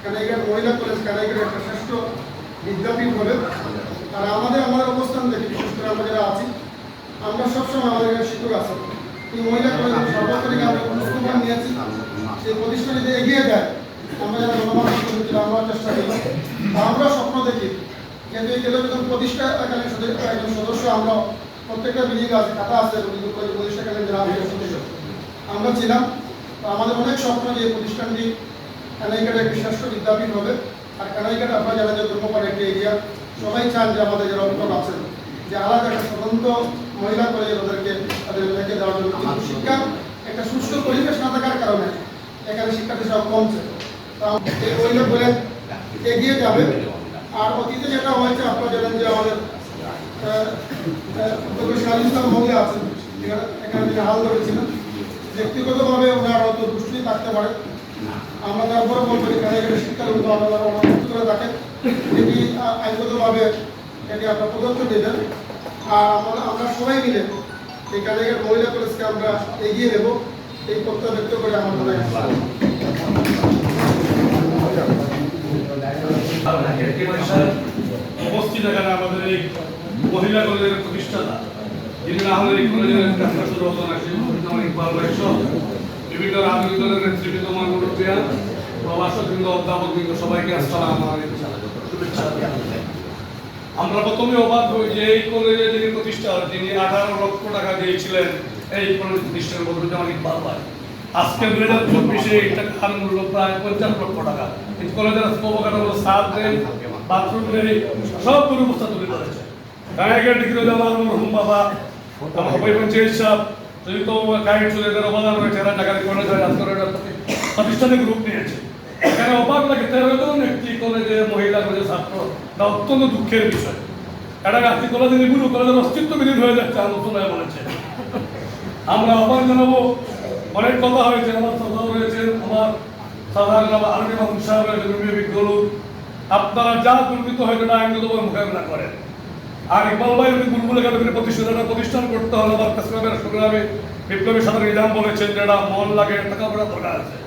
কানাইঘাট মহিলা কলেজ কানাইঘাট একটা শ্রেষ্ঠ বিদ্যাপীঠ হবে। আর আমাদের অবস্থান দেখে বিশেষ করে আমরা যারা আছি, আমরা সবসময় আমাদের এখানে শিক্ষক আছে, এই মহিলা কলেজ সর্বত্রিক আমরা প্রস্তুতি নিয়েছি। সেই প্রতিষ্ঠান যদি এগিয়ে যায়, আমরা যারা গণমাধ্যম করেছিল আমরা চেষ্টা করি, আমরা স্বপ্ন দেখি কিন্তু এই টেলিভিশন প্রতিষ্ঠাকালীন একজন সদস্য আমরা প্রত্যেকটা বিল্ডিং আছে, খাতা আছে, প্রতিষ্ঠাকালীন যারা সদস্য আমরা ছিলাম। তো আমাদের অনেক স্বপ্ন যে এই প্রতিষ্ঠানটি কানাইঘাটে একটি শ্রেষ্ঠ বিদ্যাপীঠ হবে। আর কানাইঘাট আপনারা যারা যে ধর্মপাড় একটি এরিয়া, সবাই চান যে আমাদের যারা অভিভাবক আছেন যে আলাদা একটা স্বতন্ত্র মহিলা কলেজ ওদেরকে তাদের রেখে দেওয়ার জন্য, কিন্তু শিক্ষার একটা সুস্থ পরিবেশ না থাকার কারণে এখানে শিক্ষার্থী সব কমছে। এই মহিলা কলেজ এগিয়ে যাবে। আর অতীতে যেটা হয়েছে আপনারা জানেন যে আমাদের ইসলাম মহিলা আছেন, এখানে তিনি হাল ধরেছিলেন, ব্যক্তিগতভাবে ওনার হয়তো দুষ্টি থাকতে পারে। আমরা তারপরে বলবো এখানে শিক্ষার উন্নয়ন করে থাকেন, এটি আইনগতভাবে এটি আপনার পদক্ষেপ দেবেন। আর আমরা সবাই মিলে এই কানাইঘাট মহিলা কলেজকে আমরা এগিয়ে নেব, এই প্রত্যয় ব্যক্ত করে আমার মনে হয়। উপস্থিত এখানে আমাদের এই মহিলা কলেজের প্রতিষ্ঠাতা, যিনি না হলে এই কলেজের কাজটা শুরু হতো না, সেই ইকবাল ভাই সহ বিভিন্ন রাজনৈতিক দলের নেতৃবৃন্দ, মুরব্বিয়ান, প্রবাসকবৃন্দ, অধ্যাপকবৃন্দ, সবাইকে আসসালামু আলাইকুম, শুভেচ্ছা। আমরা প্রথমে অবাক হই যে এই কলেজে যিনি প্রতিষ্ঠা, যিনি 18 লক্ষ টাকা দিয়েছিলেন এই কলেজ প্রতিষ্ঠানের বদরুজ্জামান ইকবাল ভাই, আজকে 2024-এ এই টাকার মূল্য প্রায় 50 লক্ষ টাকা। এই কলেজের অবকাঠামো, ছাদ নেই, বাথরুম নেই, সব ব্যবস্থা তুলে ধরেছে। কানাইঘাট ডিগ্রি আমার মরহুম বাবা আমার পঞ্চায়েত সাহেব তো গাইড চলে এদের অবদান রয়েছে, এরা টাকা কলেজ হয় আজকে প্রতিষ্ঠানে গ্রুপ নিয়েছে। এখানে অবাক লাগে 13 জন একটি কলেজে মহিলা কলেজের ছাত্র, তা অত্যন্ত দুঃখের বিষয়। এটা আজকে কলেজের এগুলো কলেজের অস্তিত্ববিহীন হয়ে যাচ্ছে, আলোচনায় বলেছে। আমরা অবাক জানাবো, অনেক কথা হয়েছে, আমার সভাও রয়েছে, আমার সাধারণ আলমী মাহমুদ সাহেব রয়েছে, বিজ্ঞলোক, আপনারা যা দুর্নীত হয় সেটা আইনগতভাবে মোকাবিলা করেন। আর ইকবাল ভাই বুলবুল একাডেমির প্রতিষ্ঠান করতে হলে আমার সংগ্রামে বিপ্লবী সাধারণ নিজাম বলেছেন যে এটা মন লাগে, টাকা পয়সা দরকার আছে।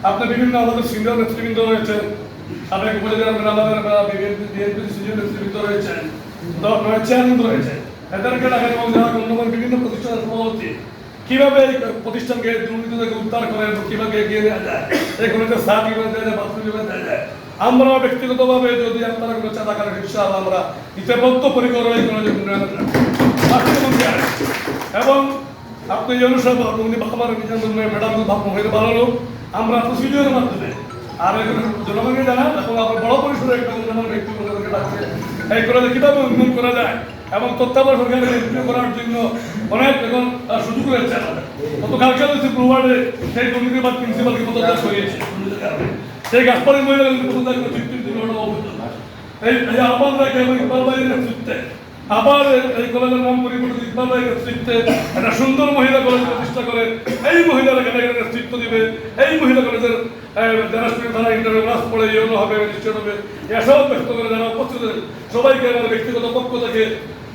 আপনি বিভিন্ন আমাদের সিনিয়র নেতৃবৃন্দ রয়েছেন, সাবেক উপজেলা বিএনপি সিনিয়র নেতৃবৃন্দ রয়েছেন, চেয়ারম্যান রয়েছে, এদেরকে টাকা এবং যারা গণ্যমান বিভিন্ন প্রতিষ্ঠানের সভাপতি, কিভাবে এই প্রতিষ্ঠানকে দুর্নীতি থেকে উদ্ধার করে কিভাবে এগিয়ে নেওয়া যায়, এই কলেজের সার কিভাবে দেওয়া যায়, বাথরুম কিভাবে দেওয়া যায়। আমরা ব্যক্তিগতভাবে যদি আপনারা কোনো চাঁদা করেন, ইনশাআল্লাহ আমরা ইতিবদ্ধ পরিকর এই কলেজের উন্নয়নের এবং আপনি এই অনুসারে উনি বাবার ম্যাডাম মহিলা ভালো লোক, আমরা প্রসিডিওরের মাধ্যমে আর জনগণকে জানান এবং আমরা বড় পরিসরে একটা উন্নয়ন ব্যক্তি ডাকছে এই কলেজে কীভাবে উন্নয়ন করা যায় এবং তত্ত্বাবধায়ক সরকারের নির্বাচন করার জন্য অনেক এখন সুযোগ রয়েছে আমাদের। গতকালকে হচ্ছে ব্লুওয়ার্ডে সেই দুর্নীতিবাদ প্রিন্সিপালকে পদত্যাগ করিয়েছে, সেই গাছপাড়ি মহিলাকে পদত্যাগ করে এই আহ্বান রাখে এবং ইকবাল ভাইয়ের নেতৃত্বে আবার এই কলেজের নাম পরিবর্তন ইকবাল ভাইয়ের নেতৃত্বে একটা সুন্দর মহিলা কলেজ প্রতিষ্ঠা করে এই মহিলারা ক্যাটাগরির নেতৃত্ব দিবে। এই মহিলা কলেজের যারা তারা ইন্টারভিউ ক্লাস পড়ে ইউনো হবে, রেজিস্টার্ড হবে, এসব ব্যক্ত করে যারা উপস্থিত সবাইকে আমার ব্যক্তিগত পক্ষ থেকে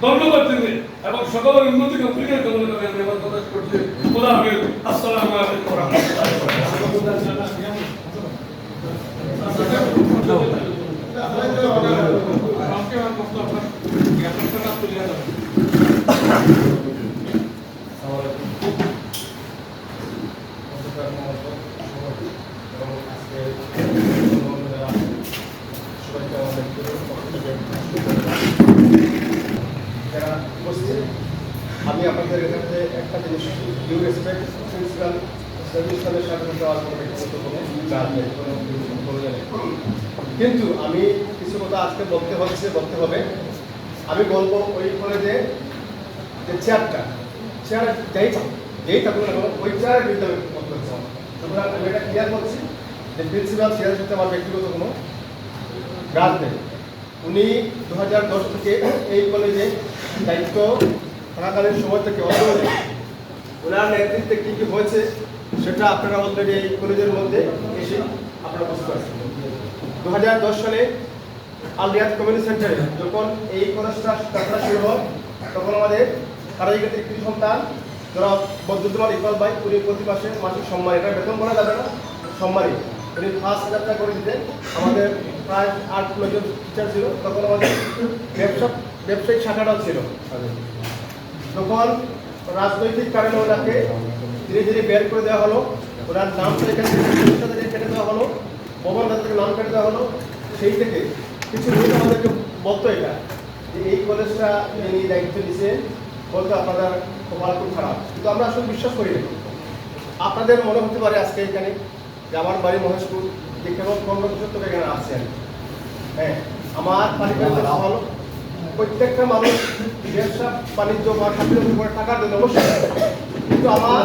ধন্যবাদ দিতে এবং সকলের উন্নতি কমপ্লিটের কামনা করে আমি আমার কথা করছি। খোদা হাফেজ। আসসালামু আলাইকুম ওয়া আমি আপনাদের এখানে একটা জিনিস ডিউ রেসপেক্ট প্রিন্সিপাল সার্ভিসের সাথে দেওয়ার কোনো ব্যক্তিগত কোনো কাজ নেই, কোনো প্রয়োজন নেই। কিন্তু আমি কিছু কথা আজকে বলতে হবে। আমি বলবো ওই কলেজে যে চেয়ার যেই থাকুক না কেন ওই চেয়ারের বিরুদ্ধে আমি বলতে চাই। সুতরাং আমি এটা ক্লিয়ার করছি যে প্রিন্সিপাল চেয়ারের সাথে আমার ব্যক্তিগত কোনো কাজ নেই। উনি 2010 থেকে এই কলেজে দায়িত্ব থাকাকালীন সময় থেকে অবশ্যই ওনার নেতৃত্বে কী কী হয়েছে সেটা আপনারা অলরেডি এই কলেজের মধ্যে এসে আপনারা বুঝতে পারছেন। 2010 সালে আল রিয়াদ কমিউনিটি সেন্টারে যখন এই কলেজটা যাত্রা শুরু হয় তখন আমাদের কারাইঘাটের একটি সন্তান যারা বদরুদ্দোল্লাহ ইকবাল ভাই উনি প্রতি মাসে মাসিক সম্মান, এটা বেতন করা যাবে না, সম্মানী উনি 5,000 টাকা করে দিতেন। আমাদের প্রায় 8-9 জন টিচার ছিল, তখন আমাদের ব্যবসায়িক শাখাটাও ছিল। যখন রাজনৈতিক কারণে ওনাকে ধীরে ধীরে বের করে দেওয়া হলো, ওনার নামটা এখান থেকে কেটে দেওয়া হলো, ভবন থেকে নাম কেটে দেওয়া হলো, সেই থেকে কিছু লোক আমাদেরকে বলতো এটা যে এই কলেজটা যিনি দায়িত্ব নিয়েছেন বলতো আপনাদের কপাল খুব খারাপ, কিন্তু আমরা আসলে বিশ্বাস করি না। আপনাদের মনে হতে পারে আজকে এখানে যে আমার বাড়ি মহেশপুর, যে কেবল 15 বছর থেকে এখানে আসছে আর কি। হ্যাঁ, আমার পারিবারিক ভালো, প্রত্যেকটা মানুষ ব্যবসা বাণিজ্য বা স্বাধীনতা করে টাকার জন্য অবশ্যই, কিন্তু আমার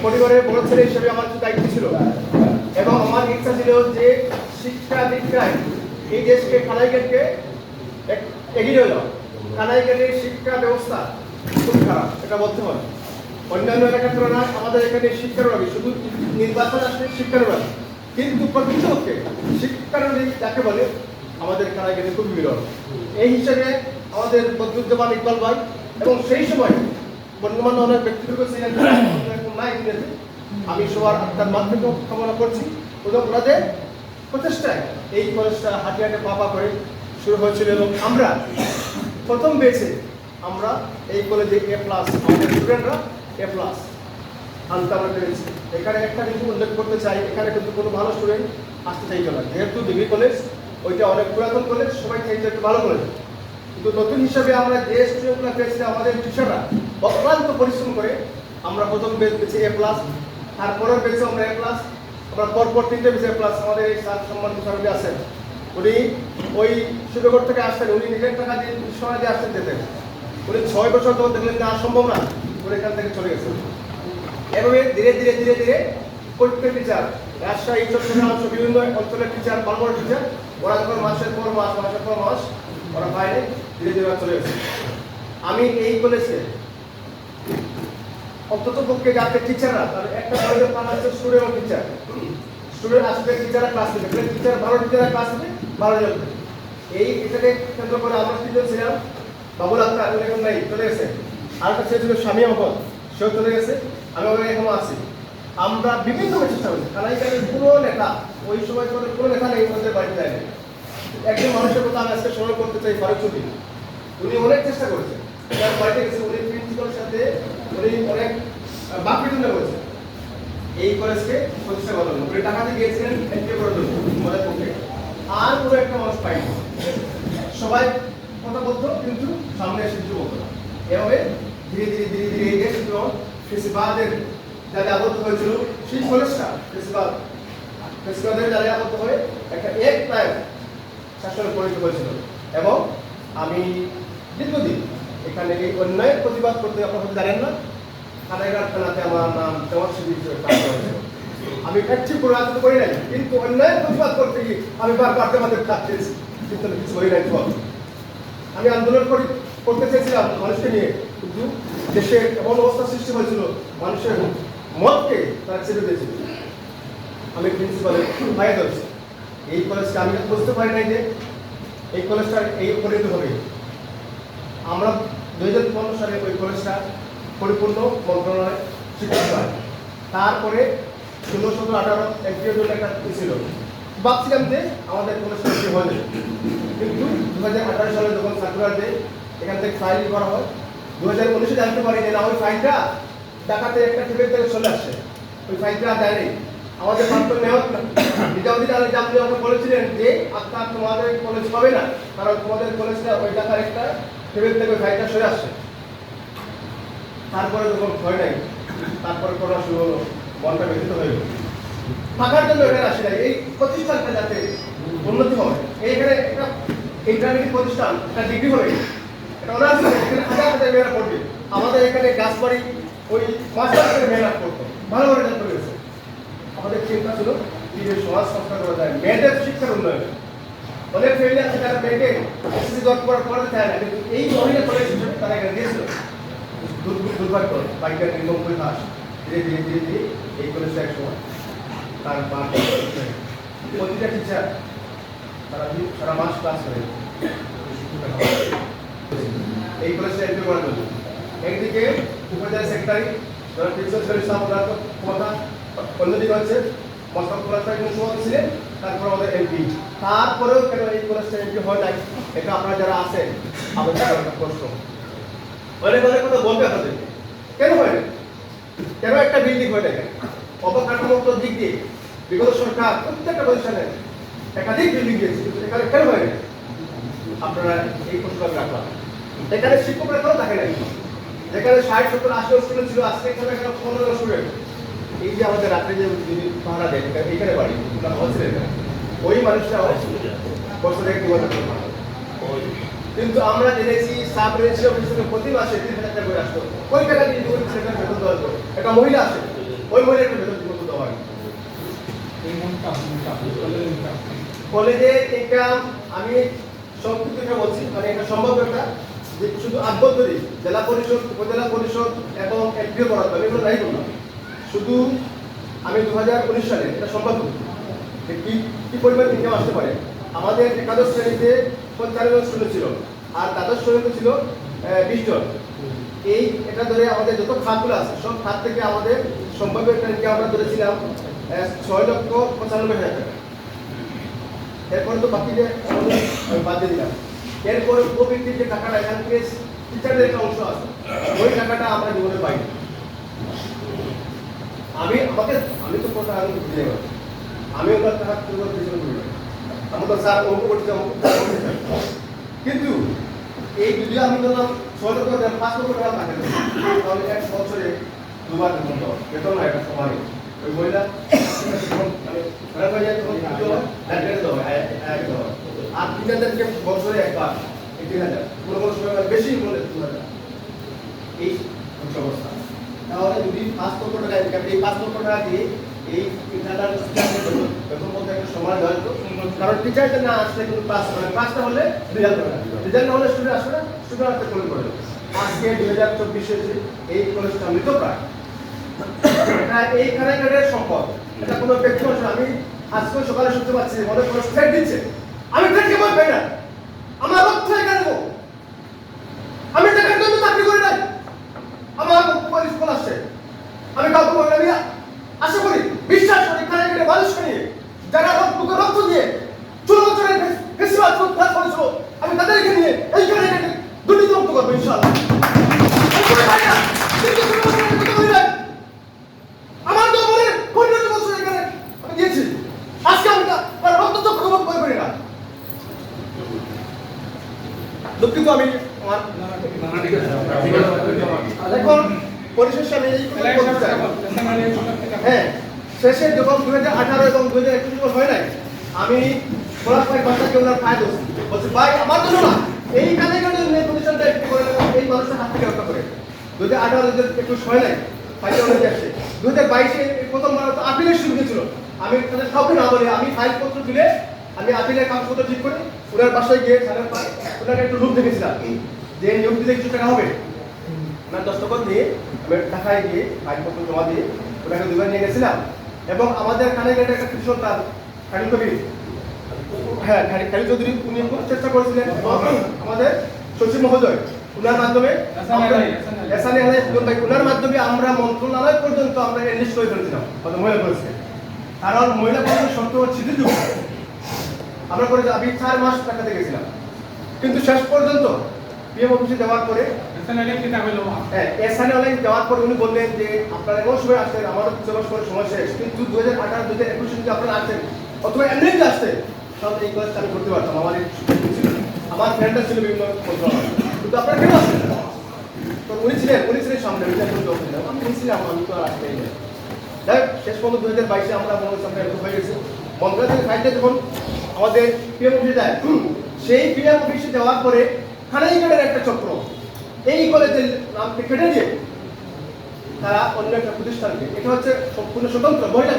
পরিবারের বড় ছেলে হিসেবে আমার কিছু দায়িত্ব ছিল এবং আমার ইচ্ছা ছিল যে শিক্ষা দীক্ষায় এই দেশকে কানাইঘাটকে এগিয়ে যাও। কানাইঘাটের শিক্ষা ব্যবস্থা খুব খারাপ, এটা বলতে হয়। অন্যান্য এলাকার তুলনায় আমাদের এখানে শিক্ষার অভাব, শুধু নির্বাচন আসলে শিক্ষার অভাব, কিন্তু প্রকৃতপক্ষে শিক্ষার যাকে বলে আমাদের কানাইঘাটে খুব বিরল। এই হিসেবে আমাদের বদরুদ্দোল্লাহ ইকবাল ভাই এবং সেই সময় বর্তমানে অনেক ব্যক্তিগত ছিলেন নাই, আমি সবার আত্মার মাধ্যমে কামনা করছি এবং ওনাদের প্রচেষ্টায় এই কলেজটা হাঁটি হাঁটে পা করে শুরু হয়েছিল এবং আমরা প্রথম বেছে আমরা এই কলেজে A+, আমাদের স্টুডেন্টরা A+ আনতে আমরা পেরেছি। এখানে একটা কিছু উল্লেখ করতে চাই, এখানে কিন্তু কোনো ভালো স্টুডেন্ট আসতে চাইতো না, যেহেতু ডিগ্রি কলেজ ওইটা অনেক পুরাতন কলেজ, সবাই চাইতো একটু ভালো কলেজ। কিন্তু নতুন হিসাবে আমরা যে স্টুডেন্টগুলো পেয়েছি আমাদের টিচাররা অক্লান্ত পরিশ্রম করে আমরা প্রথম বেচ পেয়েছি A+, তারপরের বেচে আমরা A+, আমরা পরপর 3টে বেচে A+। আমাদের এই স্যার সম্মানিত স্যারগুলি আছেন, উনি ওই শিবগড় থেকে আসতেন, উনি নিজের টাকা দিয়ে সময় দিয়ে আসতেন যেতেন। উনি 6 বছর তখন দেখলেন যে আর সম্ভব না, উনি এখান থেকে চলে গেছেন। এভাবে ধীরে ধীরে ধীরে ধীরে প্রত্যেক টিচার রাজশাহী, চট্টগ্রাম বিভিন্ন অঞ্চলের টিচার, বাংলার টিচার, ওরা যখন মাসের পর মাস ওরা বাইরে ধীরে ধীরে চলে গেছে। আমি এই কলেজে অন্তত পক্ষে যাতে টিচাররা একটা কলেজে 5 স্টুডেন্ট এবং টিচার, স্টুডেন্ট আসবে, টিচাররা ক্লাস নেবে, টিচার ভালো টিচাররা ক্লাস নেবে, ভালো রেজাল্ট হবে। এটাকে কেন্দ্র করে আমরা 3 জন ছিলাম। বাবুল আক্তার উনি এখন নাই, চলে গেছে। আরেকটা ছেলে ছিল স্বামী আহমদ, সেও চলে গেছে। আমি এখনো আছি। আমরা বিভিন্ন চেষ্টা করছি, কানাইঘাটের কোনো নেতা ওই সময় কোনো নেতা নেই আমাদের বাড়িতে যায় না। একজন মানুষের কথা আমি আজকে স্মরণ করতে চাই, ফারুক চৌধুরী। উনি অনেক চেষ্টা করেছেন, তার বাড়িতে গেছে, উনি প্রিন্সিপালের সাথে উনি অনেক বাকবিতন্ড করেছেন এই কলেজকে প্রতিষ্ঠা করার জন্য। উনি টাকাতে গিয়েছিলেন এনকে করার জন্য আমাদের পক্ষে, আর পুরো একটা মানুষ পাইনি। সবাই কথা বলতো কিন্তু সামনে এসে কিছু বলতো না। এভাবে ধীরে ধীরে ধীরে ধীরে এই দেশ ফেসিবাদের যারা আবদ্ধ হয়েছিল, সেই কলেজটা ফেসিবাদের যারা আবদ্ধ হয়ে একটা প্রায় শাসনে পরিণত হয়েছিল। এবং আমি দীর্ঘদিন এখানে এই অন্যায়ের প্রতিবাদ করতে, আপনারা হয়তো জানেন না, কানাইঘাট থানাতে আমার নাম তেমন আমি একটি করে রাজনীতি করি নাই, কিন্তু অন্যায়ের প্রতিবাদ করতে গিয়ে আমি বারবার আমাদের কাজ পেয়েছি, কিন্তু কিছু করি নাই। আমি আন্দোলন করতে চেয়েছিলাম মানুষকে নিয়ে, কিন্তু দেশে এমন অবস্থা সৃষ্টি হয়েছিল, মানুষের মতকে তারা ছেড়ে দিয়েছিল। আমি প্রিন্সিপালের ভাইয়া ধরছি এই কলেজটা, আমি বুঝতে পারি নাই যে এই কলেজটা এই পরিণত হবে। আমরা 2015 সালে ওই কলেজটা পরিপূর্ণ মন্ত্রণালয় স্বীকৃত হয়। তারপরে 16, 17, 18 এমপিও জন্য একটা ছিল, ভাবছিলাম যে আমাদের কলেজটা এমপি হয়ে যাবে, কিন্তু 2018 সালে যখন সার্কুলার দেয় এখান থেকে ফাইল করা হয়, 2019-এ জানতে পারি যে না ওই ফাইলটা ঢাকাতে একটা টেবিল থেকে চলে আসছে, ওই ফাইলটা আর দেয়নি। আমাদের প্রাক্তন মেয়র নিজামুদ্দিন আলী জামলি আমাকে বলেছিলেন যে আপনার তোমাদের কলেজ হবে না, কারণ তোমাদের কলেজটা ওই ঢাকার একটা টেবিল থেকে ওই ফাইলটা সরে আসছে। তারপরে যখন হয় নাই, তারপরে করোনা শুরু হলো, মনটা ব্যথিত হয়ে গেল। থাকার জন্য এখানে আসি নাই, এই প্রতিষ্ঠানটা যাতে উন্নতি হবে, এইখানে একটা ইন্টারমিডিয়েট প্রতিষ্ঠান, একটা ডিগ্রি হবে, এটা অনার্স হবে, এখানে হাজার হাজার মেয়েরা পড়বে। আমাদের এখানে গাছবাড়ি ওই 5 লাখ করে মেয়েরা পড়তো, ভালো ভালো রেজাল্ট করে গেছে। আমাদের চিন্তা ছিল যে সমাজ সংস্কার করা যায়, মেয়েদের শিক্ষার উন্নয়ন। অনেক ফ্যামিলি আছে যারা মেয়েকে এসএসসি জব করাতে চায় না, কিন্তু এই মহিলা কলেজ হিসেবে তারা এখানে দিয়েছিল। দুর্ভাগ্য বাইকের নির্মম ইতিহাস ধীরে ধীরে ধীরে ধীরে এই কলেজটা এক সময় তার প্রতিটা টিচার তারা সারা মাস ক্লাস করে এই কলেজটা এমপি করার জন্য। একদিকে উপজেলা সেক্রেটারি যারা প্রিন্সিপাল শরীফ সাহেব ওনার ক্ষমতা, অন্যদিকে হচ্ছে মস্তক কলেজটা একজন সভাপতি ছিলেন, তারপর আমাদের এমপি। তারপরেও কেন এই কলেজটা এমপি হয় নাই, এটা আপনারা যারা আছেন আমাদের একটা প্রশ্ন। অনেক অনেক কথা বলবে আপনাদের, কেন হয় না, কেন একটা বিল্ডিং হয় না, অবকাঠামোগত দিক দিয়ে বিগত সরকার প্রত্যেকটা প্রতিষ্ঠানে একাধিক বিল্ডিং দিয়েছে, কিন্তু এখানে কেন হয় না? আপনারা এই প্রশ্ন রাখলাম। এখানে শিক্ষকরা কেন থাকে নাই? যেখানে 60, 70, 80 স্টুডেন্ট ছিল, আজকে এখানে 15 স্টুডেন্ট। এই যে আমাদের রাত্রে যে পাহারা দেয় এখানে বাড়ি হচ্ছিলেন, ওই মানুষটা বছরে 1 2 টাকা, কিন্তু আমরা জেনেছি সাব রেজিস্ট্রার অফিসে প্রতি মাসে 30,000 টাকা করে আসতো। ওই টাকা দিয়ে 2 টাকা বেতন দেওয়া হতো। একটা মহিলা আছে, ওই মহিলাকে বেতন দেওয়া হয়। কলেজের ইনকাম আমি সংক্ষিপ্ত বলছি, মানে এটা সম্ভব একটা যে শুধু আভ্যন্তরীণ জেলা পরিষদ, উপজেলা পরিষদ এবং এমপিও বরাদ্দ, আমি এগুলো নাই বললাম। শুধু আমি 2019 সালে এটা সম্ভব কি পরিমাণ ইনকাম আসতে পারে। আমাদের একাদশ শ্রেণীতে 55 জন স্টুডেন্ট ছিল, আর দ্বাদশ শ্রেণীতে ছিল 20 জন। এটা ধরে আমাদের যত খাতগুলো আছে সব খাত থেকে আমাদের সম্ভাব্য একটা ইনকাম আমরা ধরেছিলাম 6,95,000 টাকা। এরপরে তো বাকি যে বাদ দিয়ে দিলাম। এরপরে উপবৃত্তির যে টাকাটা এখান থেকে টিচারদের একটা অংশ আছে, ওই টাকাটা আমরা জীবনে পাই। আমি তো কথা আমি বুঝে গেলাম, আমি ওনার টাকা পিছনে করি না, আমি তো স্যার অঙ্ক করতে কিন্তু এই যদি আমি ধরলাম 6 লক্ষ টাকা 5 লক্ষ টাকা থাকে, তাহলে 1 বছরে 2 বার বেতন হয় একটা সময়। ওই মহিলা খারাপ হয়ে যায় তখন আর 3,000কে বছরে একবার 3,000, কোনো কোনো সময় বেশি বলে 2,000, এই অবস্থা। তাহলে যদি 5 লক্ষ টাকা ইনকাম, এই 5 লক্ষ টাকা দিয়ে এই 3,000 বেতন মধ্যে একটা সময় দেওয়া হতো, কারণ টিচারটা না আসলে কিন্তু ক্লাসটা হলে রেজাল্ট হবে না, রেজাল্ট না হলে স্টুডেন্ট আসবে না, স্টুডেন্ট আসতে কলেজ পড়ে। আজকে 2024-এ এই কলেজটা মৃতপ্রায়। এটা এই কারাগারের সম্পদ, এটা কোনো ব্যক্তি মানুষ। আমি আজকে সকালে শুনতে পাচ্ছি মনে কোনো স্টেট দিচ্ছে, আমি ট্রেনকে বই পাই না, আমার রক্ত এখানে দেবো, আমি টাকার জন্য চাকরি করি নাই, আমার পুলিশ কল আসছে, আমি কাউকে বলি আমি আশা করি বিশ্বাস করি কারাগারে মানুষকে নিয়ে যারা রক্ত দিয়ে 16 বছরের ফেস্টিভাল করেছিল, আমি তাদেরকে নিয়ে এই কারাগারে দুর্নীতি মুক্ত করবো ইনশাআল্লাহ। আমার তো মনে 15 বছর এখানে আমি দিয়েছি, আজকে আমি রক্ত চক্র বই করি না। দুঃখিত আমি এখন পরিশেষে আমি হ্যাঁ শেষে যখন 2018 এবং 2021 হয় নাই, আমি পড়ার ভাই বাচ্চাকে ওনার পায়ে ধরছি, বলছি ভাই আমার জন্য না, এই কারাগারের জন্য প্রতিষ্ঠানটা একটু করে এই মানুষের হাত থেকে রক্ষা করে। 2018-2021 হয় নাই, ফাইলে অনেক আসছে। 2022-এ প্রথমবার আপিলের শুরু হয়েছিল, আমি তাদের কাউকে না বলে আমি ফাইলপত্র দিলে আমি আপিলের কাগজপত্র ঠিক করে ওনার বাসায় গিয়ে ওনাকে একটু রূপ দেখেছিলাম যে নিয়োগ দিলে কিছু টাকা হবে, ওনার দস্তখত দিয়ে আমি ঢাকায় গিয়ে ফাইলপত্র জমা দিয়ে ওনাকে 2 বার নিয়ে গেছিলাম। এবং আমাদের কারাগারের একটা কৃষক তার খালিদ কবির, হ্যাঁ খালিদ চৌধুরী, উনি খুব চেষ্টা করেছিলেন, আমাদের সচিব মহোদয় ওনার মাধ্যমে এসানি আলাই সুজন ভাই ওনার মাধ্যমে আমরা মন্ত্রণালয় পর্যন্ত আমরা এনলিস্ট করে ফেলেছিলাম মহিলা পুলিশকে। কারণ মহিলা পুলিশের শর্ত হচ্ছে আমরা করে আমি 4 মাস টাকাতে গেছিলাম, কিন্তু শেষ পর্যন্ত পিএম অফিসে যাওয়ার পরে এসানি আলাই যাওয়ার পরে উনি বললেন যে আপনারা এমন সময় আসছেন, আমারও 6 মাস পরে সময় শেষ, কিন্তু 2018 2021 যদি আপনারা আসছেন অথবা এমনিতে আসতেন সব এই কাজ আমি করতে পারতাম। আমার আমার ফ্রেন্ডরা ছিল বিভিন্ন মন্ত্রণালয়, কিন্তু আপনারা কেন আসছেন না? তো উনি ছিলেন সামনে, আমি বলছিলাম আমি তো আর আসতেই না। যাই শেষ পর্যন্ত 2022 আমরা মনে সামনে হয়ে গেছে। মন্ত্রণালয় থেকে ফাইলটা যখন আমাদের পিএম অফিসে যায়, সেই পিএম অফিসে যাওয়ার পরে খানাইঘাটের একটা চক্র এই কলেজের নামকে কেটে দিয়ে তারা অন্য একটা প্রতিষ্ঠানকে, এটা হচ্ছে সম্পূর্ণ স্বতন্ত্র মহিলা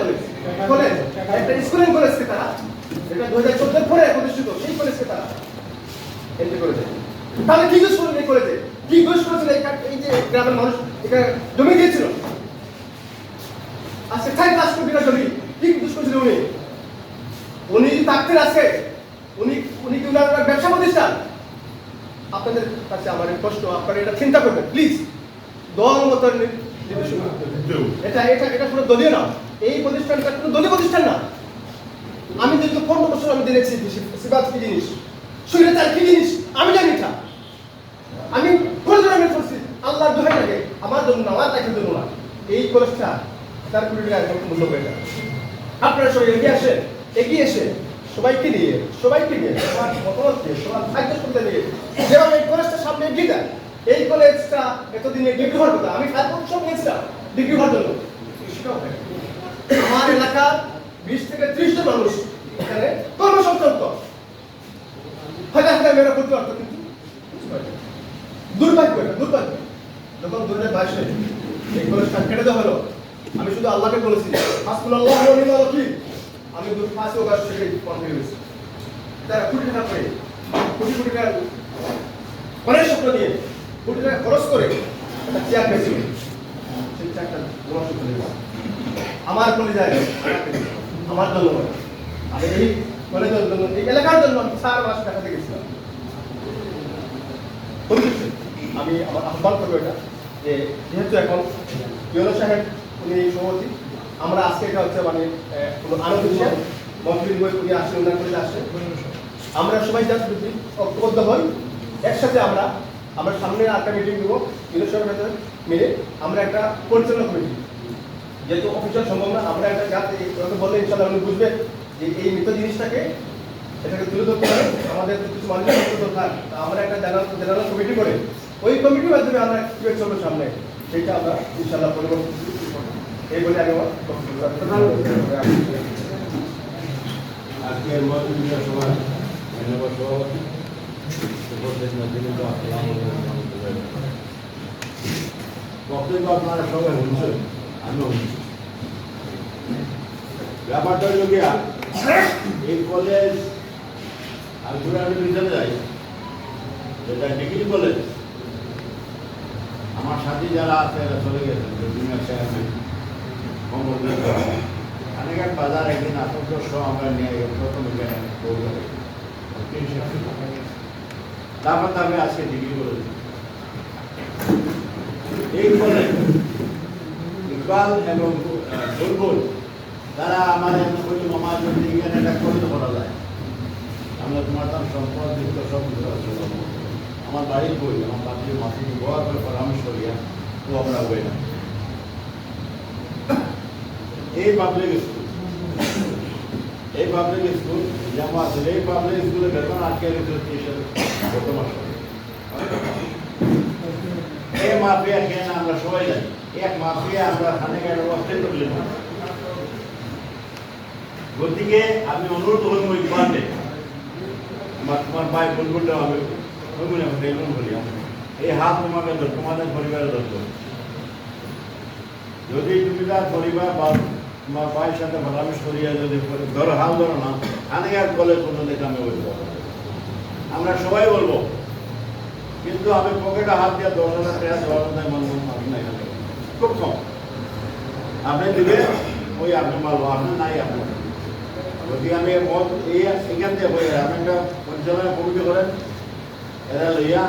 কলেজ একটা স্কুলিং কলেজকে তারা, এটা 2014 পরে প্রতিষ্ঠিত সেই কলেজকে তারা এন্ট্রি করে দেয়। তাহলে কি দোষ করলেন এই কলেজে? কি দোষ করেছিল এই যে গ্রামের মানুষ এখানে জমি দিয়েছিল, আজকে 4 কোটি টাকা জমি, কি দোষ করেছিল উনি? উনি যদি থাকতেন আজকে, উনি কি উনার ব্যবসা প্রতিষ্ঠান? আপনাদের কাছে আমার প্রশ্ন, আপনারা এটা চিন্তা করবেন প্লিজ। দল মত এটা এটা এটা কোনো দলীয় না, এই প্রতিষ্ঠানটা কোনো দলীয় প্রতিষ্ঠান না। আমি যেহেতু 15 বছর আমি দেখেছি সিবাত কি জিনিস, শরীরতার কি জিনিস আমি জানি না। আমি প্রয়োজনে করছি আল্লাহর দোহাই লাগে, আমার জন্য না, আমার তাকে জন্য না। এই কলেজটা 4 কোটি টাকা একদম মূল্য পেয়ে যায়। আপনারা সবাই এগিয়ে এসে সবাইকে নিয়ে সবার মতামত দিয়ে সবার সাহায্য করতে নিয়ে যেভাবে এই কলেজটা সামনে এগিয়ে যায়, এই কলেজটা এতদিনে ডিগ্রি হওয়ার কথা, আমি 5 বছর নিয়েছিলাম ডিগ্রি হওয়ার জন্য। আমার এলাকার 20 থেকে 30 জন মানুষ এখানে কর্মসংস্থান হাজার মেয়েরা করতে পারতো, কিন্তু দুর্ভাগ্য যখন 2022 এই কলেজটা কেটে দেওয়া হলো, আমি শুধু আল্লাহকে বলেছি হাসবুনাল্লাহ ওয়া নি'মাল ওয়াকিল। আমি 5 অগাস্ট থেকে কনফিউজ হয়েছি, তারা কোটি টাকা করে কোটি টাকা অনেক স্বপ্ন নিয়ে কোটি টাকা খরচ করে একটা চেয়ার পেয়েছিল, সেই চেয়ারটা নষ্ট করে দিল। আমার কলেজায় আমার জন্য আমি এই কলেজের জন্য এই এলাকার জন্য আমি 4 মাস টাকা দিয়ে গেছিলাম। আমি আমার আহ্বান করবো এটা যে যেহেতু এখন ইউনো সাহেব উনি সভাপতি, আমরা আজকে এটা হচ্ছে মানে কোনো আনন্দ বিষয় মন্ত্রী উনি আসেন, ওনার কলেজে আসেন, আমরা সবাই জাস্ট ঐক্যবদ্ধ হই একসাথে। আমরা সামনে একটা মিটিং দেবো ইউনো সাহেবের ভেতরে মিলে, আমরা একটা পরিচালনা কমিটি, যেহেতু অফিসিয়াল সম্ভব না, আমরা একটা যাতে বললে ইনশাল্লাহ উনি বুঝবেন যে এই মৃত জিনিসটাকে এটাকে তুলে ধরতে হবে, আমাদের কিছু মানুষের দরকার। আমরা একটা জেনারেল কমিটি করে ওই কমিটির মাধ্যমে আমরা কীভাবে চলবো সামনে সেটা আমরা ইনশাল্লাহ পরিবর্তন এই বলে আমি আমার আজকের মতবিনিময় সভায় ধন্যবাদ সভাপতি বক্তব্য আপনারা সবাই শুনছেন, আমিও শুনছি। ব্যাপারটা হল গিয়া এই কলেজ আমি ভিতরে যাই, যেটা ডিগ্রি কলেজ, আমার সাথে যারা আছে এরা চলে গেছেন, অনেক বাজার একদিন আতঙ্ক আমরা নিয়ে প্রথম তারপর আমি আজকে ডিগ্রি করেছি। এই কলেজ ইকবাল এবং বুলবুল তারা আমাদের মামা যদি এখানে একটা করতে করা যায়, আমরা তোমার তার সম্পদ যুক্ত সব আমার বাড়ির বই, আমার বাড়ির মাসিক গোয়ার করে পরামর্শ করিয়া তো আমরা বই না। এই পাবলিক স্কুল যেমন আছে, এই পাবলিক স্কুলে বেতন আটকে রেখেছে গত মাসে। এই মাফিয়া কেন আমরা সবাই জানি, এক মাফিয়া আমরা খানিকের অবস্থায় করলে না। গতিকে আমি অনুরোধ করব ইকবালকে, তোমার ভাই বুলবুলটা আমি বলি, এই হাত তোমাকে তোমাদের পরিবারের দরকার। যদি তুমি তার পরিবার বা তোমার ভাইয়ের সাথে পরামর্শ করিয়া যদি ধরো হাল ধরো না, খানিক আর কলেজ কোনো দেখে আমি বলতে পারবো, আমরা সবাই বলবো। কিন্তু আমি পকেটে হাত দিয়ে 10,000 টাকা দেওয়ার মতো মানব না, এখানে খুব কম। আপনি দিবে ওই আপনি মারবো, আপনি নাই আপনার। যদি আমি এই এখান থেকে বই আপনি একটা পরিচালনা কমিটি করেন, এরা লইয়া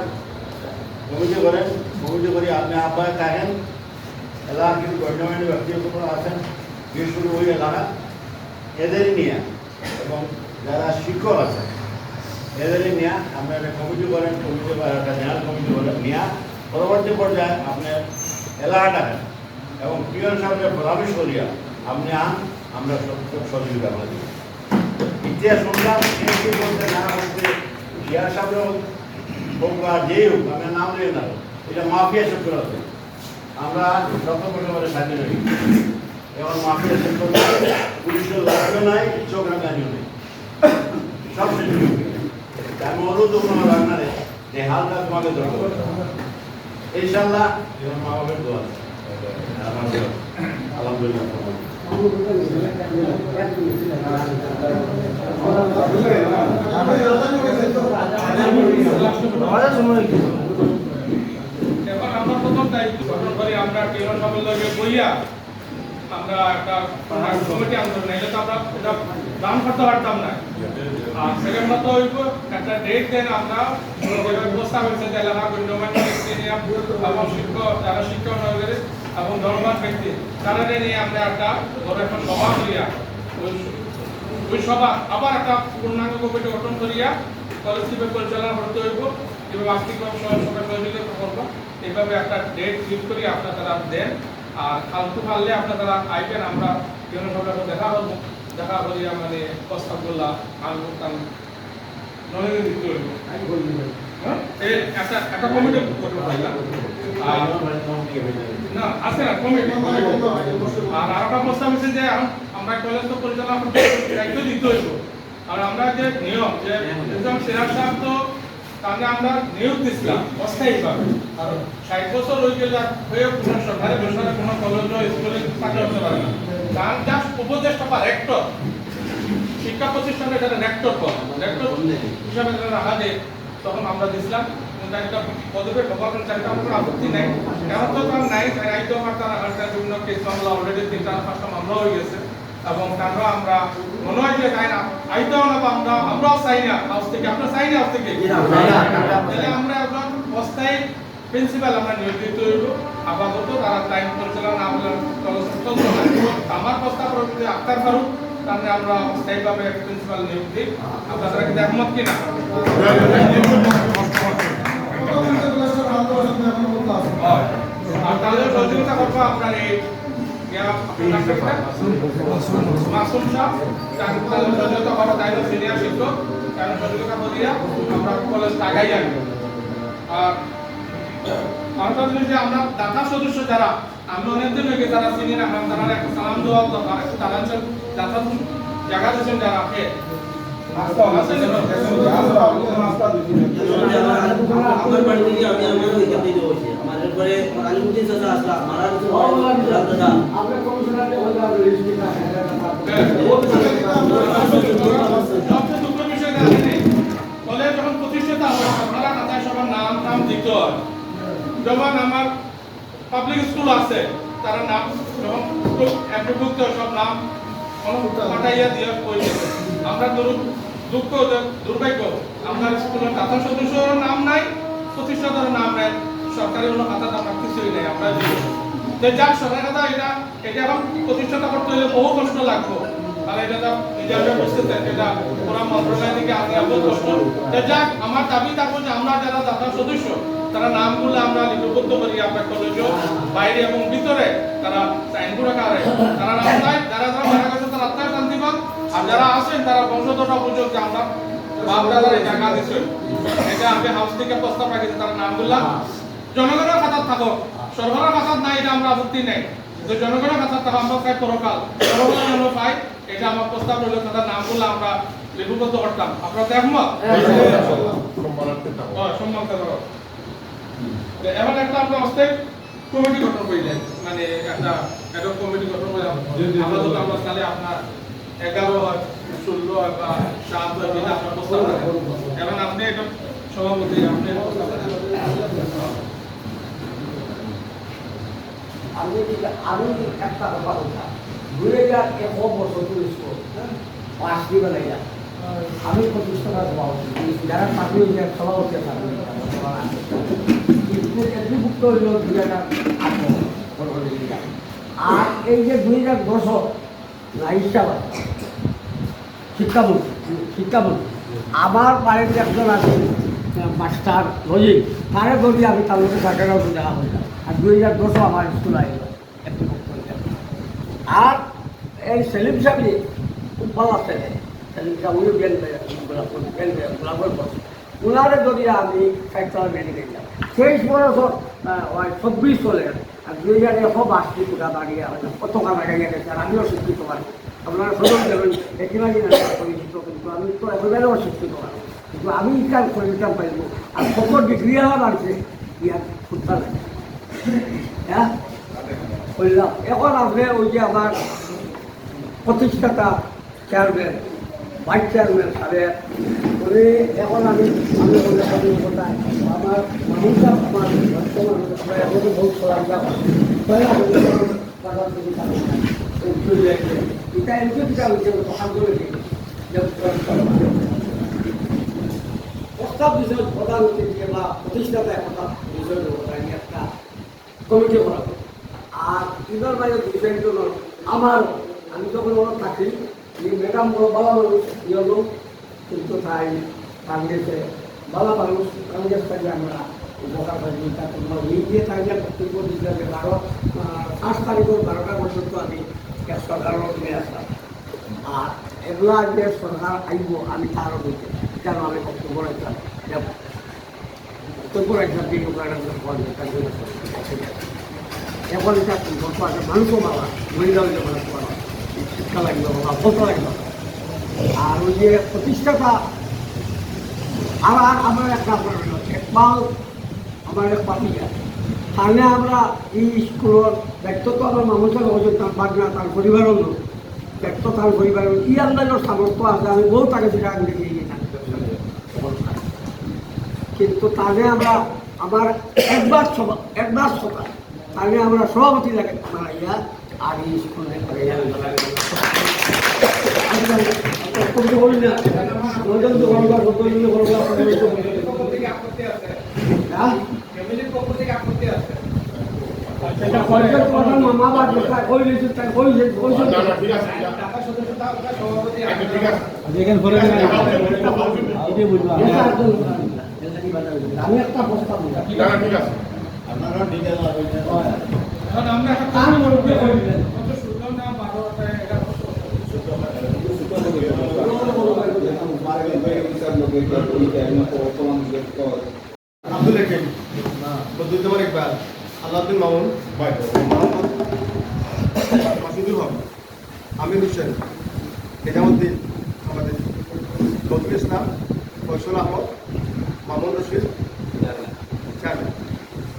কমিটি করেন, কমিটি করে আপনি আহ্বায়ক থাকেন, এলাকার কিছু গণ্যমান্য ব্যক্তিগত আছেন, বিশেষ করে ওই এলাকা এদেরই নিয়ে এবং যারা শিক্ষক আছেন এদেরই নিয়ে আপনি একটা কমিটি করেন, কমিটি একটা জেনারেল কমিটি করেন নিয়ে পরবর্তী পর্যায়ে আপনার এলাকাটাকে এবং পিওন সাহেবের পরামর্শ করিয়া আপনি আন, আমরা সহযোগিতা করে দিই। ইতিহাস শুনলাম কি বলতে না বলতে ইয়ার সাহেব হোক বা যেই হোক আমি নাম নিয়ে না, এটা মাফিয়া চক্র আছে। আমরা সপ্তমে সাথে রই, এখন মাফিয়া চক্র পুলিশের লাঠিও নাই, চোখ রাঙানিও নেই, সব শেষ। আমি অনুরোধ করবো রান্নারে যে হালকা তোমাকে দরকার ইনশাল্লাহ যেমন মা বাবার দোয়া আলহামদুলিল্লাহ। এখন আমরা প্রথম দায়িত্ব গঠন করি, আমরা কেরল সম্মেলনে বইয়া আমরা একটা কমিটি আন্দোলন, নাইলে তো আমরা এটা দান করতে পারতাম না। আর সেকেন্ড মতো হইব একটা ডেট দেন, আমরা ব্যবস্থা হয়েছে যে এলাকা গণ্যমান্য ব্যক্তি নিয়ে এবং শিক্ষক যারা শিক্ষক নগরের এবং ধর্মবান ব্যক্তি তারা নিয়ে আমরা একটা বড় একটা সভা করিয়া ওই সভা আবার একটা পূর্ণাঙ্গ কমিটি গঠন করিয়া কলেজ পরিচালনা করতে হইব এবং আর্থিকভাবে সবাই সহযোগিতা করবো। এইভাবে একটা ডেট ফিক্স করি আপনারা দেন, আর ফালতু পারলে আপনারা আইবেন, আমরা বিভিন্ন সবাই দেখা করবো, দেখা করিয়া মানে প্রস্তাবগুলা আনবো নয় দিতে হইব। একটা কমিটি গঠন করলাম না আছে না কমিটি। আর আরেকটা প্রস্তাব হচ্ছে যে আমরা কলেজ তো পরিচালনা করতে দায়িত্ব দিতে হইব। আর আমরা যে নিয়ম যে সিরাজ সাহেব তো তাহলে আমরা নিয়োগ দিচ্ছিলাম অস্থায়ীভাবে, আর 60 বছর হয়ে কোনো সরকারি বেসরকারি কোনো কলেজ স্কুলে চাকরি হতে পারে না, কারণ জাস্ট উপদেষ্টা বা রেক্টর শিক্ষা প্রতিষ্ঠানে যারা রেক্টর রেক্টর হিসাবে যারা রাখা যায় তখন আমরা দিচ্ছিলাম। একটা পদবী গভর্নমেন্ট চাকরি আমার কোনো আপত্তি নেই, কারণ তো তার নাই আইতো আমার তারা বিভিন্ন কেস মামলা অলরেডি 3-4-5টা মামলা হয়ে গেছে এবং তারপর আমরা মনে হয় যে তাই না আইতেও না, আমরাও চাই না হাউস থেকে, আপনারা চাই না হাউস থেকে, তাহলে আমরা একজন অস্থায়ী প্রিন্সিপাল আমরা নিয়োগ দিতে হইব। আপাতত তারা টাইম পরিচালনা না হলে চলতো না। আমার প্রস্তাব রয়েছে আক্তার ফারুক, তাহলে আমরা অস্থায়ীভাবে প্রিন্সিপাল নিয়োগ দিই। আপনারা কি একমত কিনা? আর তাহলে সহযোগিতা করবো আপনার এই মাসুম সাহেব, সহযোগিতা করা তাই না সিনিয়র শিক্ষক, কারণ সহযোগিতা করিয়া আমরা কলেজ টাকাই আনবো। আর আরেকটা জিনিস যে আমরা দাতা সদস্য যারা আমি অনেকদিন হয়ে যারা চিনি না, তারা একটা সালাম দেওয়া দরকার, একটু দাদা দাতা জায়গা দিচ্ছেন যারা আপনি আমার বাড়ি থেকে আমি আমার ওইখান থেকে বসি, আমার এরপরে আলিমুদ্দিন চাচা আসলা মারা দাদা সবচেয়ে দুঃখের বিষয় জানেন কলেজ যখন প্রতিষ্ঠিত হয় আপনারা খাতায় সবার নাম দিতে হয়। যেমন আমার পাবলিক স্কুল আছে তারা নাম যখন একভুক্ত সব নাম পাঠাইয়া দিয়ে হয়েছে। আমরা দুঃখ দুর্ভাগ্য আমার স্কুলের দাতা সদস্যের নাম নাই, প্রতিষ্ঠাতার নাম নাই, সরকারি কোনো খাতা আমরা কিছুই নেই। আমরা যাক সরকারি খাতা এটা এখন প্রতিষ্ঠাতা করতে হলে বহু কষ্ট লাগবে, আর এটা নিজেরা বুঝতে এটা পুরা মন্ত্রণালয় থেকে আগে বহুত কষ্ট। যাক আমার দাবি থাকবো যে আমরা যারা দাতা সদস্য তারা নামগুলো আমরা লিপিবদ্ধ করি, আমরা কলেজে বাইরে এবং ভিতরে তারা সাইনবোর্ড রাখা তারা রাস্তায় যারা মারা গেছে তারা রাস্তায় শান্তি পান, আর যারা আছেন তারা বংশধররা বুঝুক যে আমরা বাপ দাদার জায়গা দিচ্ছি। এটা আমি হাউস থেকে প্রস্তাব রাখি তারা নামগুলা জনগণের খাতার থাকো, সরকারের খাতার নাই এটা আমরা আপত্তি নেই, তো জনগণের খাতার থাকো আমরা চাই পরকাল জনগণের জন্য পাই, এটা আমার প্রস্তাব রইল তাদের নামগুলো আমরা লিপিবদ্ধ করতাম। আপনারা একমত? সম্মান করো। এমন একটা আমরা অস্থায়ী কমিটি গঠন করিলেন, মানে একটা অ্যাডক কমিটি গঠন করলাম। আপাতত আমরা তাহলে আপনার 11 হয় 16 হয় বা 7 হয় যেটা আপনার প্রস্তাব রাখেন, এবং আপনি এটা সভাপতি আপনি আমি একটা কথা বলতাম 2001 বছর স্কুল 5 দিন লাগে আমি প্রতিষ্ঠাতা সভাপতি যারা চাকরি সভাপতি তো হইল 2008 ফরওয়ার্ডে রিজাল্ট। আর এই যে 2010 হিসাব শিক্ষামন্ত্রী আমার বাড়িতে একজন আছে মাস্টার লজিক, তারে বলি আমি তার লোকের সার্কেটাও দেখা হইলাম। আর 2010 আমার স্কুল আইল একটি বক্তব্য। আর এই সেলিম সাহেব খুব ভালো ছেলে, সেলিম সাহেব উনি গোলাপের বসে, ওনারে যদি আমি সাইকেল মেনে গেলাম 23 বছর 26 চলে গেল। আর 2080 টাকা বাড়িয়ে কত টাকা বাড়িয়ে গেছে। আর আমিও শিক্ষিত পারি, আপনারা সদর গেলেন একইভাবে পরিচিত, কিন্তু আমি তো একেবারেও শিক্ষিত পারি, কিন্তু আমি ইকাল পরিচিতাম পাইব। আর কত ডিগ্রি আমার আছে ইয়ার ফুটতা লাগে, হ্যাঁ বললাম। এখন আপনি ওই যে আমার প্রতিষ্ঠাতা চেয়ারম্যান, ভাইস চেয়ারম্যান সাহেব উনি এখন আমি কোথায় আমার মানুষ আমার এখন বহুত সরাসরি এটা এমনি প্রস্তাব বিষয় প্রধানমন্ত্রী বা প্রতিষ্ঠাতা একটা বিষয় একটা কমিটি করা। আর ইনার বাইরে বিষয়টা আমার আমি যখন ওরা থাকি ম্যাডাম বড় ভালো মানুষ ইয়ে লোক, কিন্তু তাই কংগ্রেসে ভালো মানুষ, কংগ্রেস থেকে আমরা উপকার পাই। এই দিয়ে থাকলে বক্তব্য দিতে আরও 5 তারিখের 12টা পর্যন্ত আমি সরকারও নিয়ে আসলাম। আর এগুলো যে সরকার আইব আমি তারও দিতে কেন আমি বক্তব্য রাখলাম, বক্তব্য রাখলাম এখন এটা মানুষও বাবা মহিলা মানুষ বাবা শিক্ষা লাগবে বাবা কত লাগবে। আর ওই যে প্রতিষ্ঠাতা আর আমার একটা একমাল আমার এক পাপিয়া তাহলে আমরা এই স্কুলের ব্যক্ত তো আমার মানুষের অযোধ্যা তার বাগনা তার পরিবারের লোক ব্যক্ত তার পরিবারের ই আন্দাজের সামর্থ্য আছে। আমি বহু তাকে সেটা আগে দিয়ে গেছি, কিন্তু তাহলে আমরা আমার একবার তাহলে আমরা সভাপতি লাগে বানাইয়া আর এই স্কুলে বলি না মামা বা আমি একটা প্রস্তাব আব্দুল হাকিম, বদরুদ্দোমান ইকবাল, আলাউদ্দিন মামুন, মাসুদুল হক, আমির হোসেন, নিজামুদ্দিন, আমাদের নজরুল ইসলাম, ফয়সল আহমদ, মামুন রশিদ,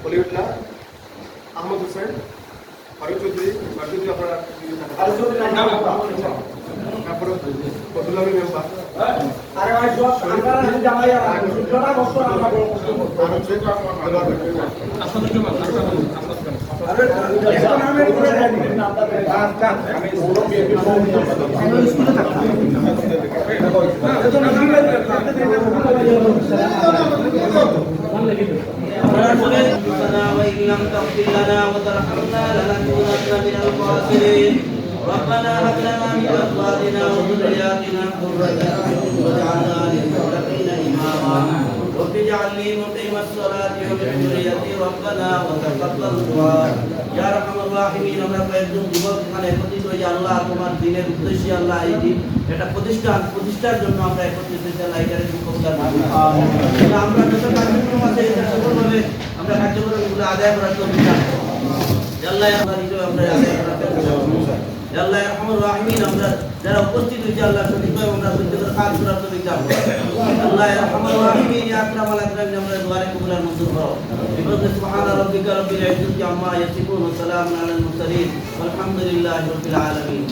অলিউল্লাহ, আহমদ হোসেন, ফারুক চৌধুরী, আপনারা তারপরে ফজল আলী মেম্বার, ربنا هب لنا من ازواجنا وذرياتنا قرة اعين واجعلنا للمتقين اماما رب اجعلني مقيم الصلاة ومن ذريتي ربنا وتقبل دعاء يا ارحم الراحمين। আমরা কয়েকজন যুবক এখানে একত্রিত হয়ে আল্লাহ তোমার দিনের উদ্দেশ্যে আল্লাহ এই দিন এটা প্রতিষ্ঠার জন্য আমরা একত্রিত হয়েছি আল্লাহ এটার কবুল করুন। আমরা যত কার্যক্রম আছে এটা সফলভাবে আমরা কার্যক্রমগুলো আদায় করার জন্য আল্লাহ আমরা নিজেও আমরা আদায় করার চেষ্টা আল্লাহ রহমান রাহিমিন। আমরা যারা উপস্থিত হয়েছে আল্লাহ সঠিকভাবে আমরা সত্যি করে কাজ করার তো দিতাম আল্লাহ রহমান রাহিমিন। আকরাম আল আকরামিন আমরা দুআরে কবুল আর মঞ্জুর করো। বিফضل سبحان ربك رب العزة عما يصفون وسلام على المرسلين والحمد لله رب العالمين।